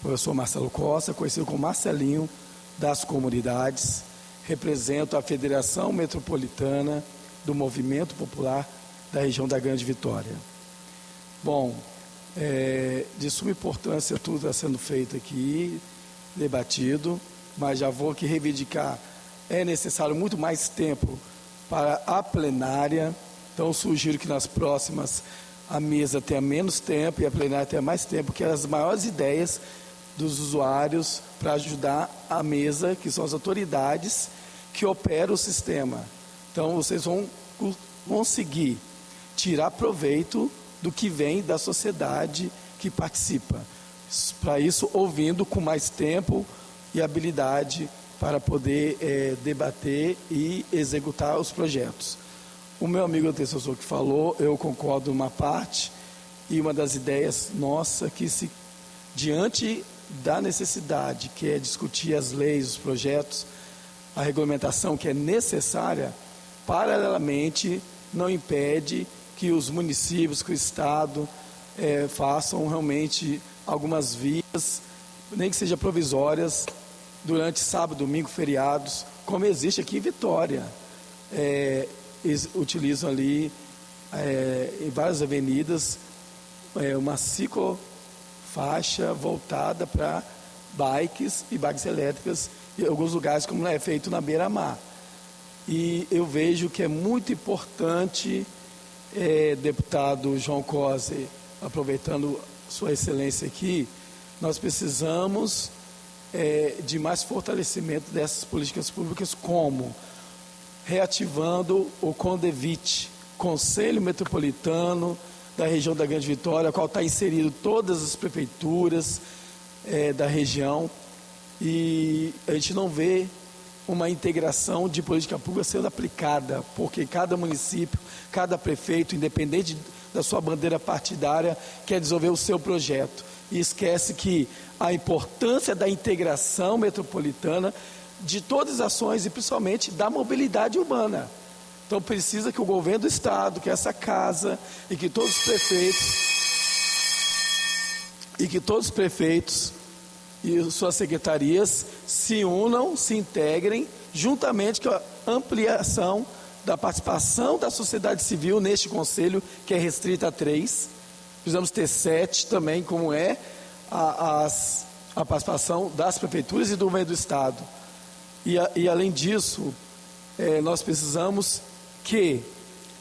Eu sou Marcelo Costa, conhecido como Marcelinho das Comunidades, represento a Federação Metropolitana do Movimento Popular da região da Grande Vitória. Bom, de suma importância tudo está sendo feito aqui, debatido, mas já vou aqui reivindicar, é necessário muito mais tempo para a plenária, então sugiro que nas próximas a mesa tenha menos tempo e a plenária tenha mais tempo, que as maiores ideias dos usuários para ajudar a mesa, que são as autoridades que operam o sistema. Então, vocês vão conseguir tirar proveito do que vem da sociedade que participa. Para isso, ouvindo com mais tempo e habilidade para poder debater e executar os projetos. O meu amigo antecessor que falou, eu concordo numa parte, e uma das ideias nossa que diante da necessidade, que é discutir as leis, os projetos, a regulamentação que é necessária, paralelamente não impede que os municípios, que o Estado façam realmente algumas vias, nem que sejam provisórias, durante sábado, domingo, feriados, como existe aqui em Vitória. Eles utilizam ali, em várias avenidas, uma ciclofaixa voltada para bikes e bikes elétricas, em alguns lugares, como é feito na beira-mar. E eu vejo que é muito importante, deputado João Coser, aproveitando sua excelência aqui, nós precisamos de mais fortalecimento dessas políticas públicas, como reativando o CONDEVIT, Conselho Metropolitano da região da Grande Vitória, qual está inserido todas as prefeituras, da região, e a gente não vê uma integração de política pública sendo aplicada, porque cada município, cada prefeito, independente da sua bandeira partidária, quer desenvolver o seu projeto. E esquece que a importância da integração metropolitana de todas as ações e principalmente da mobilidade urbana. Então precisa que o governo do estado, que essa casa e que todos os prefeitos e suas secretarias se unam, se integrem, juntamente com a ampliação da participação da sociedade civil neste conselho, que é restrita a 3. Precisamos ter 7 também, como é a participação das prefeituras e do governo do estado. E além disso, nós precisamos que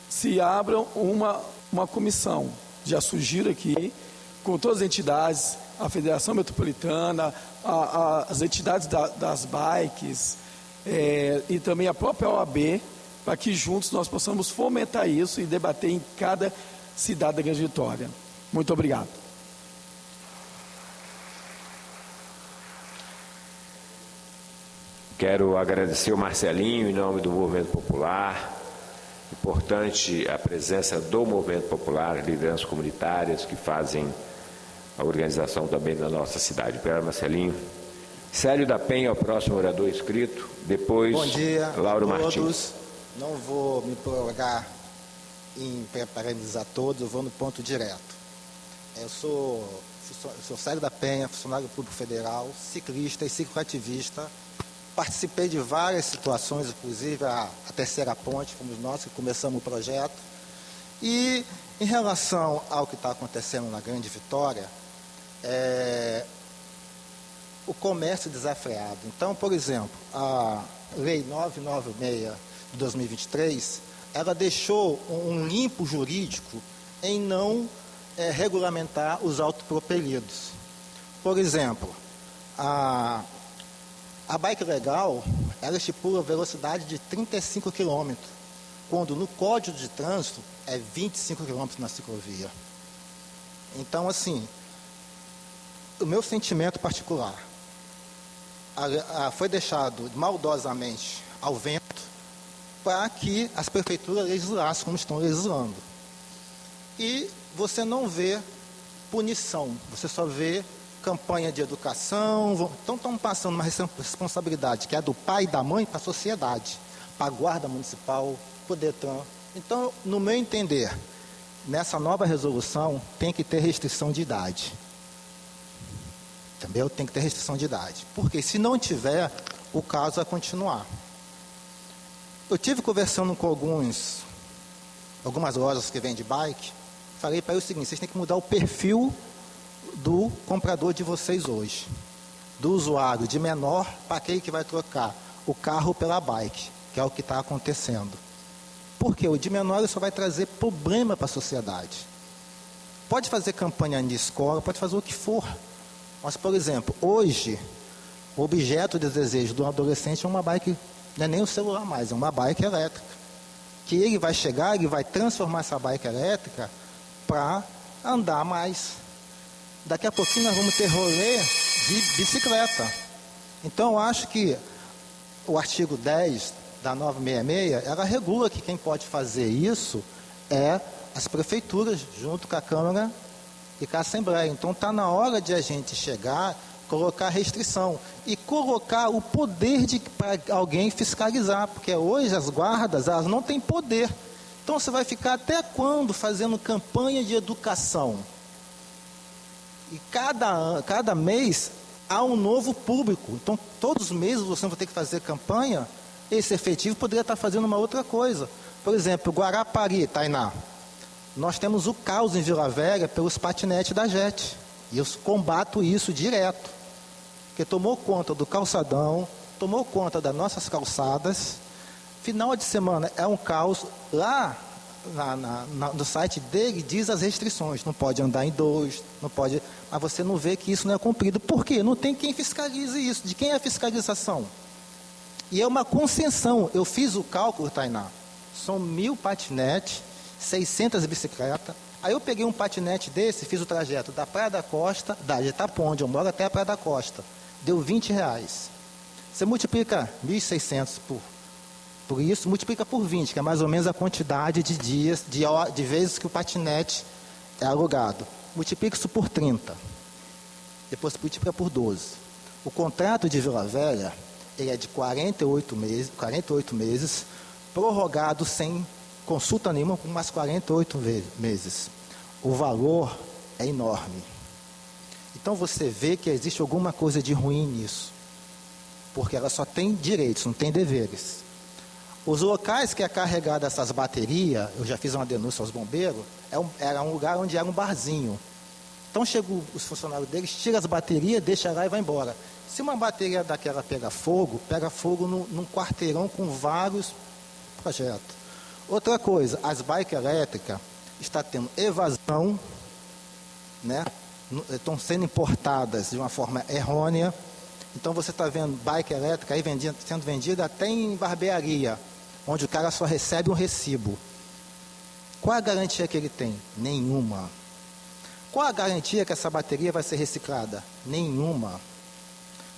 se abra uma comissão, já surgiu aqui, com todas as entidades, a Federação Metropolitana, as entidades das bikes e também a própria OAB, para que juntos nós possamos fomentar isso e debater em cada cidade da Grande Vitória. Muito obrigado. Quero agradecer o Marcelinho em nome do Movimento Popular. Importante a presença do Movimento Popular, lideranças comunitárias que fazem a organização também da nossa cidade. Obrigado, Marcelinho. Célio da Penha, o próximo orador inscrito. Depois, bom dia, Lauro a todos. Martins. Não vou me prolongar em parabenizar todos, eu vou no ponto direto. Eu sou Célio da Penha, funcionário público federal, ciclista e cicloativista. Participei de várias situações, inclusive a Terceira Ponte, fomos nós que começamos o projeto. E em relação ao que está acontecendo na Grande Vitória, o comércio desafiado. Então, por exemplo, a Lei 996 de 2023, ela deixou um limpo jurídico em não regulamentar os autopropelidos. Por exemplo, a bike legal, ela estipula velocidade de 35 km, quando no Código de Trânsito é 25 km na ciclovia. Então, assim, o meu sentimento particular foi deixado maldosamente ao vento para que as prefeituras legislassem como estão legislando. E você não vê punição, você só vê campanha de educação. Então estão passando uma responsabilidade que é do pai e da mãe para a sociedade, para a guarda municipal, para o Detran. Então, no meu entender, nessa nova resolução tem que ter restrição de idade. Também tem que ter restrição de idade, porque se não tiver, o caso vai continuar. Eu tive conversando com algumas lojas que vendem bike, falei para eles o seguinte: vocês têm que mudar o perfil do comprador de vocês hoje, do usuário de menor para aquele que vai trocar o carro pela bike, que é o que está acontecendo. Porque o de menor ele só vai trazer problema para a sociedade. Pode fazer campanha de escola, pode fazer o que for, mas, por exemplo, hoje o objeto de desejo do adolescente é uma bike, não é nem um celular mais, é uma bike elétrica, que ele vai chegar, ele vai transformar essa bike elétrica para andar mais. Daqui a pouquinho nós vamos ter rolê de bicicleta. Então, eu acho que o artigo 10 da 966, ela regula que quem pode fazer isso é as prefeituras, junto com a Câmara e com a Assembleia. Então, está na hora de a gente chegar, colocar restrição e colocar o poder para alguém fiscalizar, porque hoje as guardas, elas não têm poder. Então, você vai ficar até quando fazendo campanha de educação? E cada mês há um novo público. Então, todos os meses você vai ter que fazer campanha. Esse efetivo poderia estar fazendo uma outra coisa. Por exemplo, Guarapari, Tainá. Nós temos o caos em Vila Velha pelos patinetes da JET. E eu combato isso direto. Porque tomou conta do calçadão, tomou conta das nossas calçadas. Final de semana é um caos. Lá no site dele diz as restrições. Não pode andar em dois, não pode. Mas você não vê que isso não é cumprido. Por quê? Não tem quem fiscalize isso. De quem é a fiscalização? E é uma concessão. Eu fiz o cálculo, Tainá. São 1.000 patinetes, 600 bicicletas. Aí eu peguei um patinete desse, fiz o trajeto da Praia da Costa, de Itapuã, onde eu moro, até a Praia da Costa. Deu R$20. Você multiplica 1.600 por isso, multiplica por 20, que é mais ou menos a quantidade de dias, de vezes que o patinete é alugado. Multiplica isso por 30. Depois multiplica por 12. O contrato de Vila Velha, ele é de 48 meses, prorrogado sem consulta nenhuma por mais 48 meses. O valor é enorme. Então você vê que existe alguma coisa de ruim nisso. Porque ela só tem direitos, não tem deveres. Os locais que é carregada essas baterias, eu já fiz uma denúncia aos bombeiros, era um lugar onde era um barzinho. Então chegam os funcionários deles, tiram as baterias, deixa lá e vai embora. Se uma bateria daquela pega fogo num quarteirão com vários projetos. Outra coisa, as bikes elétricas estão tendo evasão, né? Estão sendo importadas de uma forma errônea. Então você está vendo bike elétrica aí sendo vendida até em barbearia, onde o cara só recebe um recibo. Qual a garantia que ele tem? Nenhuma. Qual a garantia que essa bateria vai ser reciclada? Nenhuma.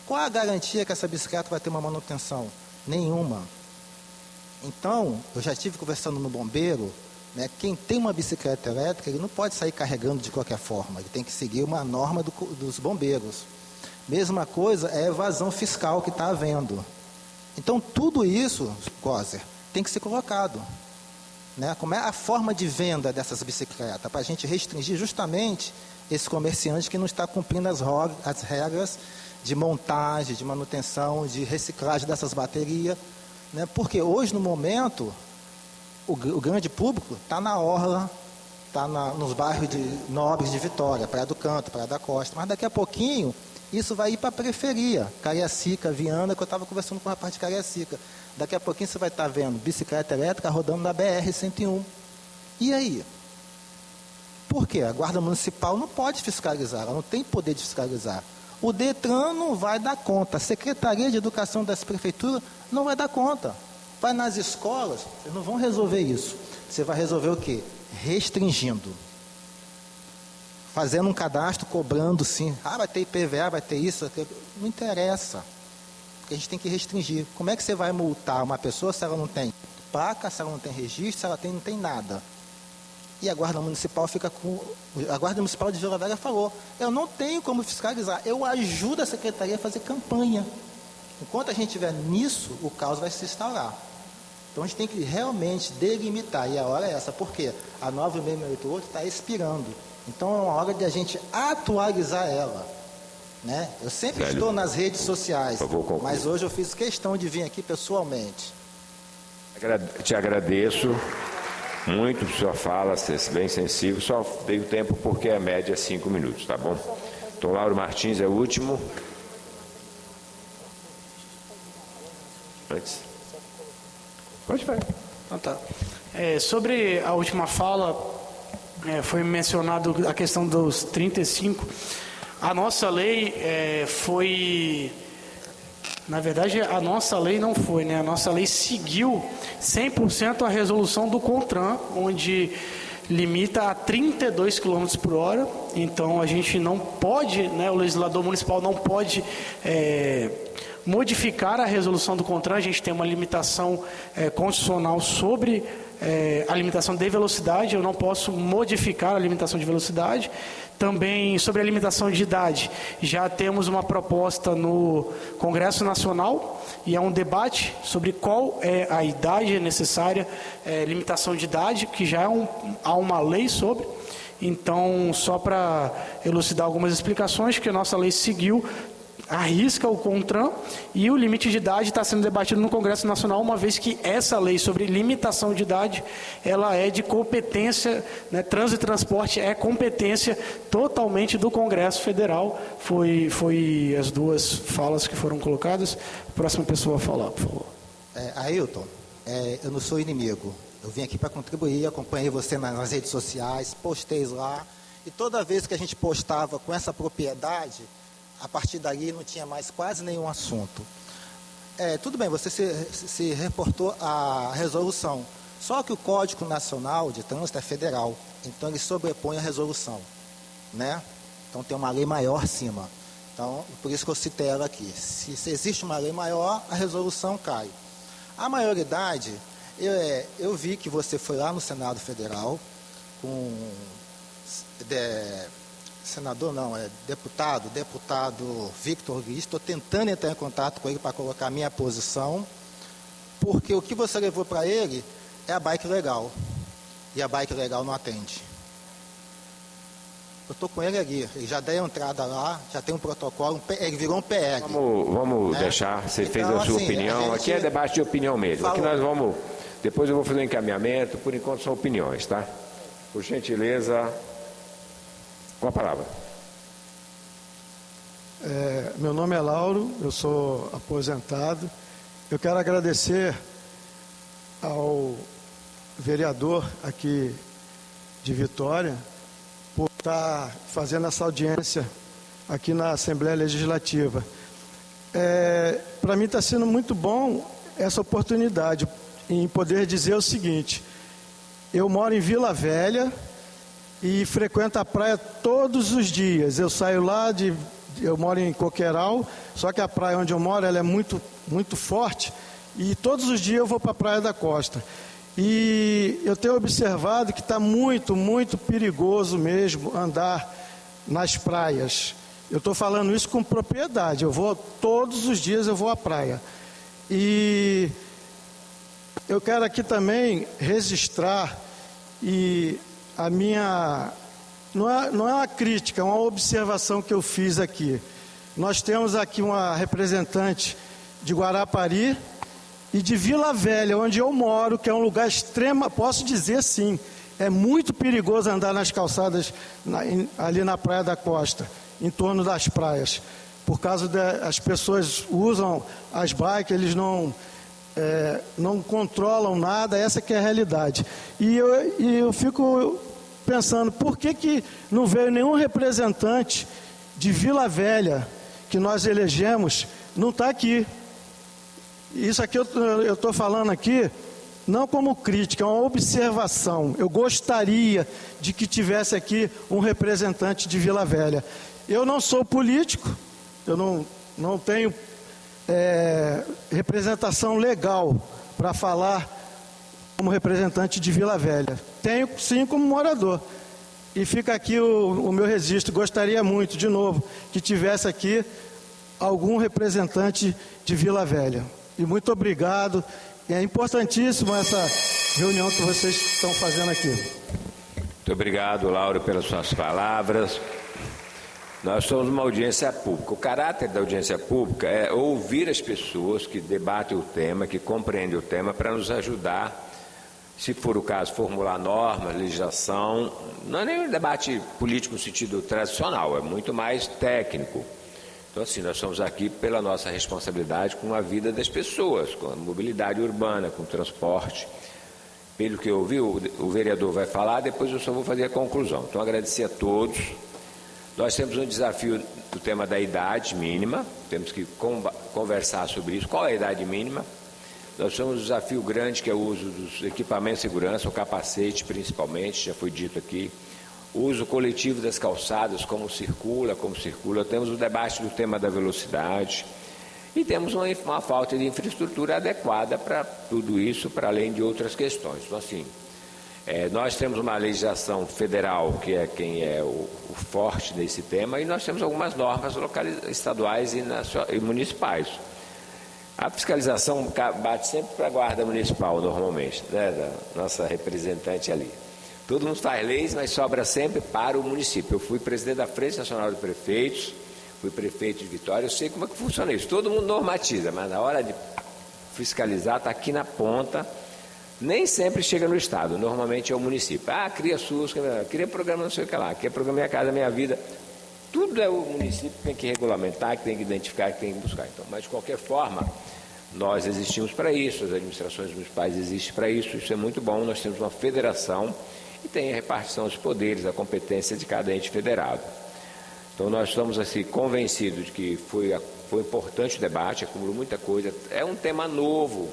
Qual a garantia que essa bicicleta vai ter uma manutenção? Nenhuma. Então, eu já estive conversando no bombeiro, né, quem tem uma bicicleta elétrica, ele não pode sair carregando de qualquer forma, ele tem que seguir uma norma dos bombeiros. Mesma coisa é a evasão fiscal que está havendo. Então, tudo isso, Coser, tem que ser colocado. Né? Como é a forma de venda dessas bicicletas? Para a gente restringir justamente esse comerciante que não está cumprindo as regras de montagem, de manutenção, de reciclagem dessas baterias. Né? Porque hoje, no momento, o grande público está na orla, está nos bairros nobres de Vitória, Praia do Canto, Praia da Costa. Mas daqui a pouquinho, isso vai ir para a periferia, Cariacica, Viana, que eu estava conversando com o rapaz de Cariacica. Daqui a pouquinho você vai estar vendo bicicleta elétrica rodando na BR-101. E aí? Por quê? A Guarda Municipal não pode fiscalizar, ela não tem poder de fiscalizar. O Detran não vai dar conta, a Secretaria de Educação das Prefeituras não vai dar conta. Vai nas escolas, vocês não vão resolver isso. Você vai resolver o quê? Restringindo. Fazendo um cadastro, cobrando sim. Vai ter IPVA, vai ter isso. Não interessa. Porque a gente tem que restringir. Como é que você vai multar uma pessoa se ela não tem placa, se ela não tem registro, se ela não tem nada? E a Guarda Municipal fica com... A Guarda Municipal de Vila Velha falou, eu não tenho como fiscalizar, eu ajudo a Secretaria a fazer campanha. Enquanto a gente estiver nisso, o caos vai se instaurar. Então a gente tem que realmente delimitar, e a hora é essa, porque a 9668 está expirando. Então é uma hora de a gente atualizar ela. Né? Eu sempre estou nas redes sociais, mas hoje eu fiz questão de vir aqui pessoalmente. Te agradeço muito por sua fala, ser bem sensível. Só dei o tempo porque a média é 5 minutos, tá bom? Então, Lauro Martins é o último. Antes. Pode falar. Então, tá. Sobre a última fala, foi mencionado a questão dos 35. A nossa lei foi... Na verdade, a nossa lei não foi, né? A nossa lei seguiu 100% a resolução do CONTRAN, onde limita a 32 km por hora. Então, a gente não pode, né? O legislador municipal não pode modificar a resolução do CONTRAN. A gente tem uma limitação constitucional sobre a limitação de velocidade. Eu não posso modificar a limitação de velocidade. Também sobre a limitação de idade, já temos uma proposta no Congresso Nacional e é um debate sobre qual é a idade necessária, limitação de idade, que já há uma lei sobre. Então, só para elucidar algumas explicações, que a nossa lei seguiu, arrisca o CONTRAN, e o limite de idade está sendo debatido no Congresso Nacional, uma vez que essa lei sobre limitação de idade, ela é de competência, né, trânsito e transporte é competência totalmente do Congresso Federal. Foi as duas falas que foram colocadas. Próxima pessoa a falar, por favor. Ailton, eu não sou inimigo. Eu vim aqui para contribuir, acompanhei você nas redes sociais, postei lá, e toda vez que a gente postava com essa propriedade, a partir dali não tinha mais quase nenhum assunto. Tudo bem, você se reportou à resolução, Só que o Código Nacional de Trânsito é federal, então ele sobrepõe a resolução, né? Então tem uma lei maior acima. Então, por isso que eu citei ela aqui. Se existe uma lei maior, a resolução cai. A maioridade, eu vi que você foi lá no Senado Federal com deputado Victor Luiz. Estou tentando entrar em contato com ele para colocar a minha posição, porque o que você levou para ele é a bike legal, e a bike legal não atende. Eu estou com ele ali, ele já deu entrada lá, já tem um protocolo, ele virou um PL. Vamos, né? Deixar, você então, fez a sua opinião, aqui é debate de opinião mesmo, aqui nós vamos, depois eu vou fazer um encaminhamento, por enquanto são opiniões, tá? Por gentileza, com a palavra. Meu nome é Lauro, eu sou aposentado, eu quero agradecer ao vereador aqui de Vitória, por estar fazendo essa audiência aqui na Assembleia Legislativa. Para mim está sendo muito bom essa oportunidade em poder dizer o seguinte: eu moro em Vila Velha e frequento a praia todos os dias. Eu saio lá eu moro em Coqueiral, só que a praia onde eu moro ela é muito, muito forte, e todos os dias eu vou para a Praia da Costa. E eu tenho observado que está muito, muito perigoso mesmo andar nas praias. Eu estou falando isso com propriedade. Todos os dias eu vou à praia. E eu quero aqui também registrar a minha... Não é uma crítica, é uma observação que eu fiz aqui. Nós temos aqui uma representante de Guarapari e de Vila Velha, onde eu moro, que é um lugar extremo, posso dizer sim, é muito perigoso andar nas calçadas ali na Praia da Costa, em torno das praias, por causa as pessoas usam as bikes, eles não controlam nada, essa que é a realidade. E eu fico pensando, por que não veio nenhum representante de Vila Velha que nós elegemos, não está aqui? Isso aqui eu estou falando aqui, não como crítica, é uma observação. Eu gostaria de que tivesse aqui um representante de Vila Velha. Eu não sou político, eu não tenho representação legal para falar como representante de Vila Velha. Tenho sim como morador. E fica aqui o meu registro. Gostaria muito, de novo, que tivesse aqui algum representante de Vila Velha. E muito obrigado. É importantíssimo essa reunião que vocês estão fazendo aqui. Muito obrigado, Lauro, pelas suas palavras. Nós somos uma audiência pública. O caráter da audiência pública é ouvir as pessoas que debatem o tema, que compreendem o tema, para nos ajudar, se for o caso, formular normas, legislação. Não é nem um debate político no sentido tradicional, é muito mais técnico. Então, assim, nós estamos aqui pela nossa responsabilidade com a vida das pessoas, com a mobilidade urbana, com o transporte. Pelo que eu ouvi, o vereador vai falar, depois eu só vou fazer a conclusão. Então, agradecer a todos. Nós temos um desafio do tema da idade mínima, temos que conversar sobre isso. Qual é a idade mínima? Nós temos um desafio grande, que é o uso dos equipamentos de segurança, o capacete principalmente, já foi dito aqui. O uso coletivo das calçadas, como circula. Temos o debate do tema da velocidade e temos uma falta de infraestrutura adequada para tudo isso, para além de outras questões. Então, assim, nós temos uma legislação federal, que é quem é o forte nesse tema, e nós temos algumas normas estaduais e municipais. A fiscalização bate sempre para a Guarda Municipal, normalmente, né, da nossa representante ali. Todo mundo faz leis, mas sobra sempre para o município. Eu fui presidente da Frente Nacional de Prefeitos, fui prefeito de Vitória, eu sei como é que funciona isso. Todo mundo normatiza, mas na hora de fiscalizar, está aqui na ponta, nem sempre chega no Estado, normalmente é o município. Cria SUS, cria programa não sei o que lá, cria programa Minha Casa Minha Vida. Tudo é o município que tem que regulamentar, que tem que identificar, que tem que buscar. Então, mas de qualquer forma, nós existimos para isso, as administrações municipais existem para isso, isso é muito bom. Nós temos uma federação e tem a repartição dos poderes, a competência de cada ente federado. Então nós estamos assim convencidos de que foi importante o debate, acumulou muita coisa. É um tema novo,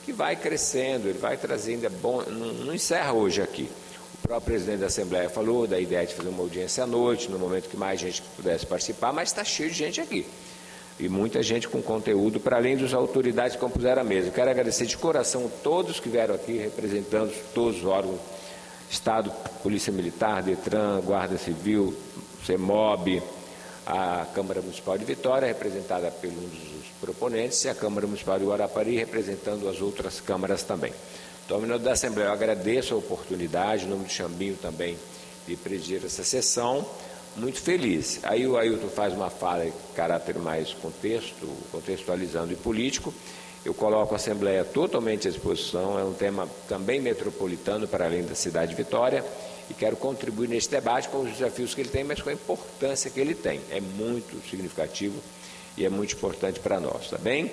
que vai crescendo, ele vai trazendo, é bom, não encerra hoje aqui. O próprio presidente da Assembleia falou da ideia de fazer uma audiência à noite, no momento que mais gente pudesse participar, mas está cheio de gente aqui. E muita gente com conteúdo, para além das autoridades que compuseram a mesa. Eu quero agradecer de coração todos que vieram aqui, representando todos os órgãos, Estado, Polícia Militar, Detran, Guarda Civil, CEMOB, a Câmara Municipal de Vitória, representada por um dos proponentes, e a Câmara Municipal de Guarapari, representando as outras câmaras também. Então, em nome da Assembleia, eu agradeço a oportunidade, em nome do Chambinho também, de presidir essa sessão, muito feliz. Aí o Ailton faz uma fala de caráter mais contextualizando e político. Eu coloco a Assembleia totalmente à disposição, é um tema também metropolitano, para além da cidade de Vitória, e quero contribuir nesse debate com os desafios que ele tem, mas com a importância que ele tem. É muito significativo e é muito importante para nós, tá bem?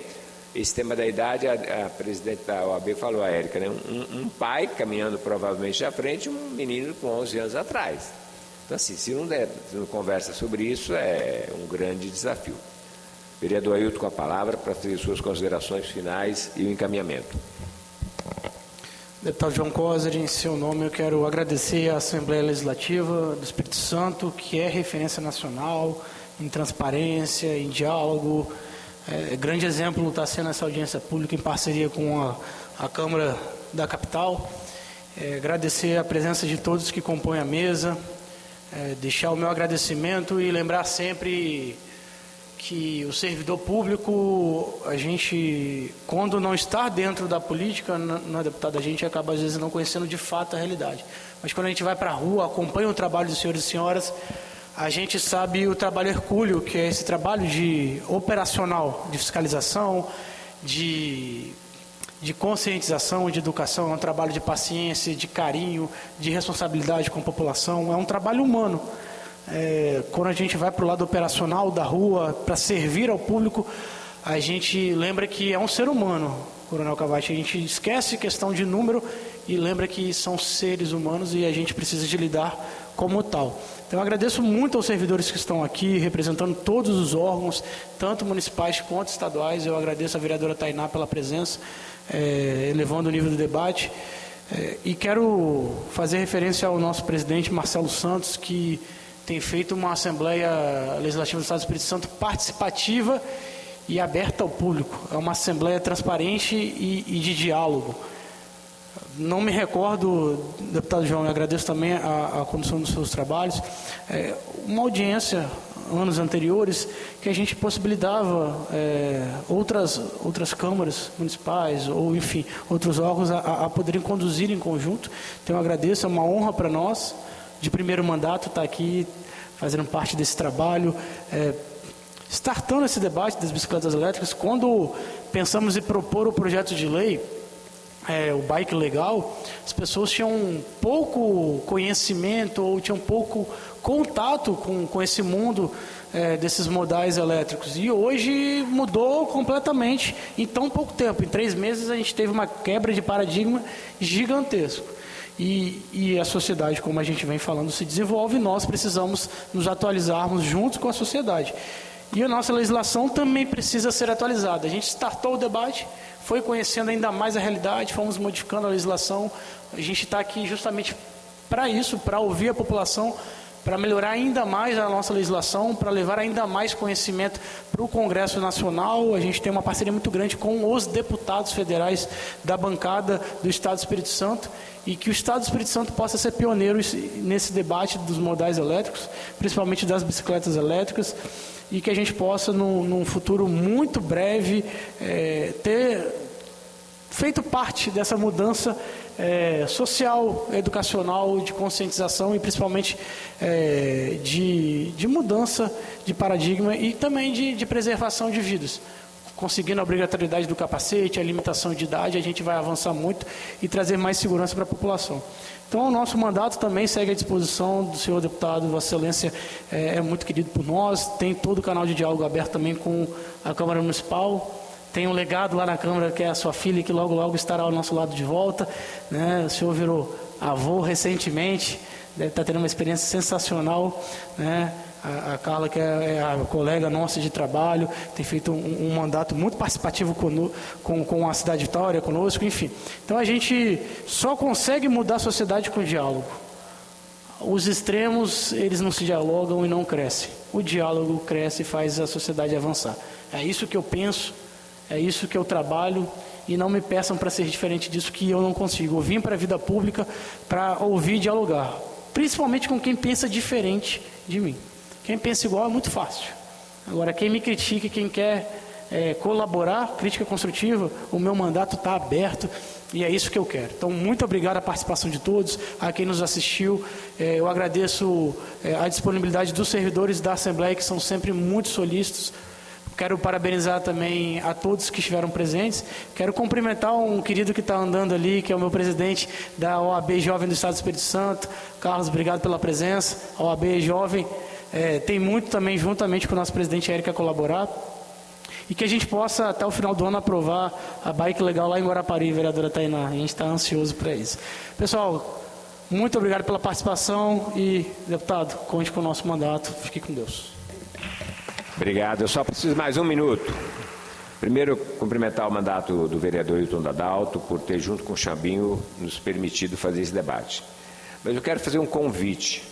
Esse tema da idade, a presidente da OAB falou, a Érica, né? Um pai caminhando provavelmente à frente, um menino com 11 anos atrás. Então, assim, se não conversa sobre isso, é um grande desafio. Vereador Ailton com a palavra para fazer suas considerações finais e o encaminhamento. Deputado João Coser, em seu nome eu quero agradecer à Assembleia Legislativa do Espírito Santo, que é referência nacional em transparência, em diálogo. Grande exemplo está sendo essa audiência pública em parceria com a Câmara da Capital. Agradecer a presença de todos que compõem a mesa, deixar o meu agradecimento e lembrar sempre que o servidor público, a gente, quando não está dentro da política, não é deputado, a gente acaba às vezes não conhecendo de fato a realidade. Mas quando a gente vai para a rua, acompanha o trabalho dos senhores e senhoras, a gente sabe o trabalho hercúleo, que é esse trabalho de operacional, de fiscalização, de conscientização, de educação, é um trabalho de paciência, de carinho, de responsabilidade com a população, é um trabalho humano. Quando a gente vai para o lado operacional da rua, para servir ao público, a gente lembra que é um ser humano, Coronel Cavati. A gente esquece a questão de número e lembra que são seres humanos e a gente precisa de lidar como tal. Então, eu agradeço muito aos servidores que estão aqui, representando todos os órgãos, tanto municipais quanto estaduais. Eu agradeço a vereadora Tainá pela presença, elevando o nível do debate. E quero fazer referência ao nosso presidente, Marcelo Santos, que tem feito uma Assembleia Legislativa do Estado do Espírito Santo participativa e aberta ao público. É uma Assembleia transparente e de diálogo. Não me recordo, deputado João, eu agradeço também a condução dos seus trabalhos, uma audiência, anos anteriores, que a gente possibilitava outras câmaras municipais, ou enfim, outros órgãos a poderem conduzir em conjunto. Então eu agradeço, é uma honra para nós, de primeiro mandato, estar aqui fazendo parte desse trabalho, startando esse debate das bicicletas elétricas. Quando pensamos em propor o projeto de lei, o bike legal, as pessoas tinham pouco conhecimento ou tinham pouco contato com esse mundo desses modais elétricos. E hoje mudou completamente em tão pouco tempo. Em 3 meses a gente teve uma quebra de paradigma gigantesco. E a sociedade, como a gente vem falando, se desenvolve e nós precisamos nos atualizarmos juntos com a sociedade. E a nossa legislação também precisa ser atualizada. A gente startou o debate, foi conhecendo ainda mais a realidade, fomos modificando a legislação. A gente está aqui justamente para isso, para ouvir a população, para melhorar ainda mais a nossa legislação, para levar ainda mais conhecimento para o Congresso Nacional. A gente tem uma parceria muito grande com os deputados federais da bancada do Estado do Espírito Santo, e que o Estado do Espírito Santo possa ser pioneiro nesse debate dos modais elétricos, principalmente das bicicletas elétricas, e que a gente possa, num futuro muito breve, ter feito parte dessa mudança social, educacional, de conscientização e principalmente de mudança de paradigma e também de preservação de vidas. Conseguindo a obrigatoriedade do capacete, a limitação de idade, a gente vai avançar muito e trazer mais segurança para a população. Então, o nosso mandato também segue à disposição do senhor deputado. Vossa Excelência é muito querido por nós, tem todo o canal de diálogo aberto também com a Câmara Municipal. Tem um legado lá na Câmara, que é a sua filha, que logo, logo estará ao nosso lado de volta, né? O senhor virou avô recentemente, deve estar tendo uma experiência sensacional, né? A Carla, que é a colega nossa de trabalho, tem feito um mandato muito participativo com a cidade de Vitória, conosco, enfim. Então a gente só consegue mudar a sociedade com o diálogo. Os extremos, eles não se dialogam e não crescem. O diálogo cresce e faz a sociedade avançar. É isso que eu penso, é isso que eu trabalho, e não me peçam para ser diferente disso, que eu não consigo. Eu vim para a vida pública para ouvir e dialogar, principalmente com quem pensa diferente de mim. Quem pensa igual é muito fácil. Agora, quem me critica, quem quer colaborar, crítica construtiva, o meu mandato está aberto e é isso que eu quero. Então, muito obrigado à participação de todos, a quem nos assistiu. Eu agradeço a disponibilidade dos servidores da Assembleia, que são sempre muito solícitos. Quero parabenizar também a todos que estiveram presentes. Quero cumprimentar um querido que está andando ali, que é o meu presidente da OAB Jovem do Estado do Espírito Santo. Carlos, obrigado pela presença. A OAB Jovem tem muito também, juntamente com o nosso presidente Érica, colaborar. E que a gente possa, até o final do ano, aprovar a bike legal lá em Guarapari, vereadora Tainá. A gente está ansioso para isso. Pessoal, muito obrigado pela participação e, deputado, conte com o nosso mandato. Fique com Deus. Obrigado. Eu só preciso mais um minuto. Primeiro, cumprimentar o mandato do vereador Hilton Dadalto por ter, junto com o Chambinho, nos permitido fazer esse debate. Mas eu quero fazer um convite.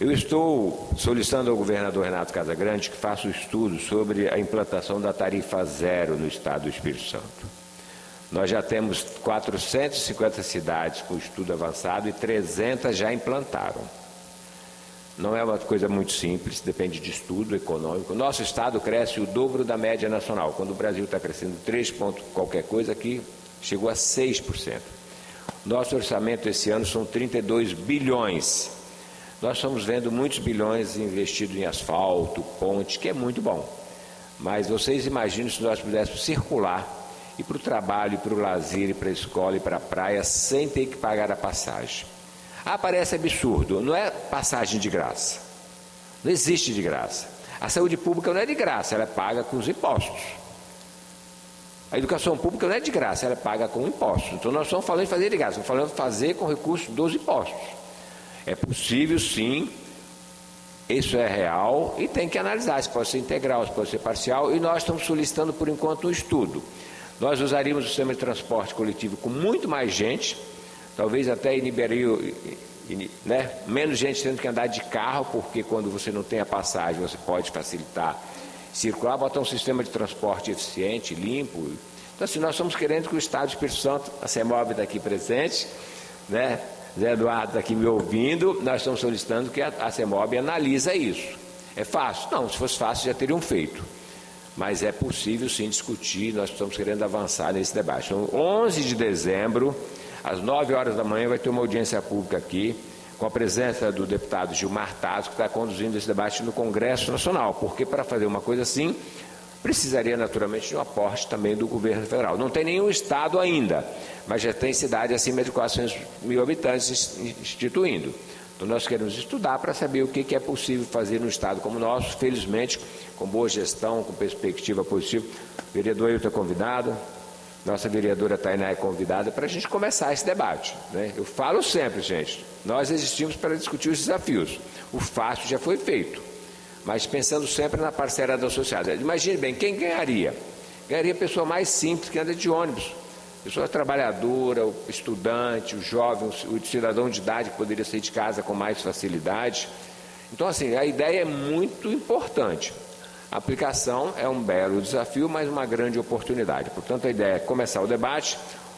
Eu estou solicitando ao governador Renato Casagrande que faça um estudo sobre a implantação da tarifa zero no estado do Espírito Santo. Nós já temos 450 cidades com estudo avançado e 300 já implantaram. Não é uma coisa muito simples, depende de estudo econômico. Nosso estado cresce o dobro da média nacional. Quando o Brasil está crescendo 3 pontos qualquer coisa, aqui chegou a 6%. Nosso orçamento esse ano são 32 bilhões. Nós estamos vendo muitos bilhões investidos em asfalto, ponte, que é muito bom. Mas vocês imaginam se nós pudéssemos circular, ir para o trabalho, para o lazer, para a escola e para a praia, sem ter que pagar a passagem. Parece absurdo, não é passagem de graça. Não existe de graça. A saúde pública não é de graça, ela é paga com os impostos. A educação pública não é de graça, ela é paga com impostos. Então nós estamos falando de fazer de graça, estamos falando de fazer com recursos dos impostos. É possível, sim, isso é real e tem que analisar se pode ser integral, se pode ser parcial, e nós estamos solicitando por enquanto um estudo. Nós usaríamos o sistema de transporte coletivo com muito mais gente, talvez até inibiria, né? Menos gente tendo que andar de carro, porque quando você não tem a passagem você pode facilitar circular, botar um sistema de transporte eficiente, limpo. Então assim, nós estamos querendo que o Estado do Espírito Santo, a CEMOB está aqui presente, né? Zé Eduardo está aqui me ouvindo, nós estamos solicitando que a CEMOB analisa isso. É fácil? Não, se fosse fácil já teriam feito. Mas é possível sim discutir, nós estamos querendo avançar nesse debate. Então, 11 de dezembro, às 9 horas da manhã, vai ter uma audiência pública aqui, com a presença do deputado Gilmar Tasso, que está conduzindo esse debate no Congresso Nacional, porque para fazer uma coisa assim, precisaria naturalmente de um aporte também do governo federal. Não tem nenhum estado ainda, mas já tem cidade acima de 400 mil habitantes instituindo. Então nós queremos estudar para saber o que é possível fazer no estado como o nosso, felizmente, com boa gestão, com perspectiva positiva. O vereador Hilton é convidado, nossa vereadora Tainá é convidada para a gente começar esse debate, né? Eu falo sempre, gente, nós existimos para discutir os desafios. O fácil já foi feito, mas pensando sempre na parcela da sociedade. Imagine bem, quem ganharia? Ganharia a pessoa mais simples que anda de ônibus. Pessoa trabalhadora, o estudante, o jovem, o cidadão de idade que poderia sair de casa com mais facilidade. Então, assim, a ideia é muito importante. A aplicação é um belo desafio, mas uma grande oportunidade. Portanto, a ideia é começar o debate,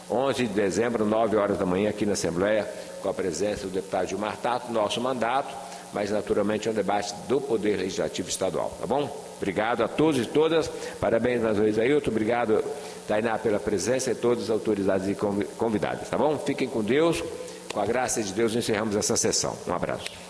11 de dezembro, 9 horas da manhã, aqui na Assembleia, com a presença do deputado Gilmar Tasso, nosso mandato, mas naturalmente é um debate do Poder Legislativo Estadual, tá bom? Obrigado a todos e todas, parabéns mais uma vez, Ailton, obrigado, Tainá, pela presença e todas as autoridades e convidadas, tá bom? Fiquem com Deus, com a graça de Deus encerramos essa sessão. Um abraço.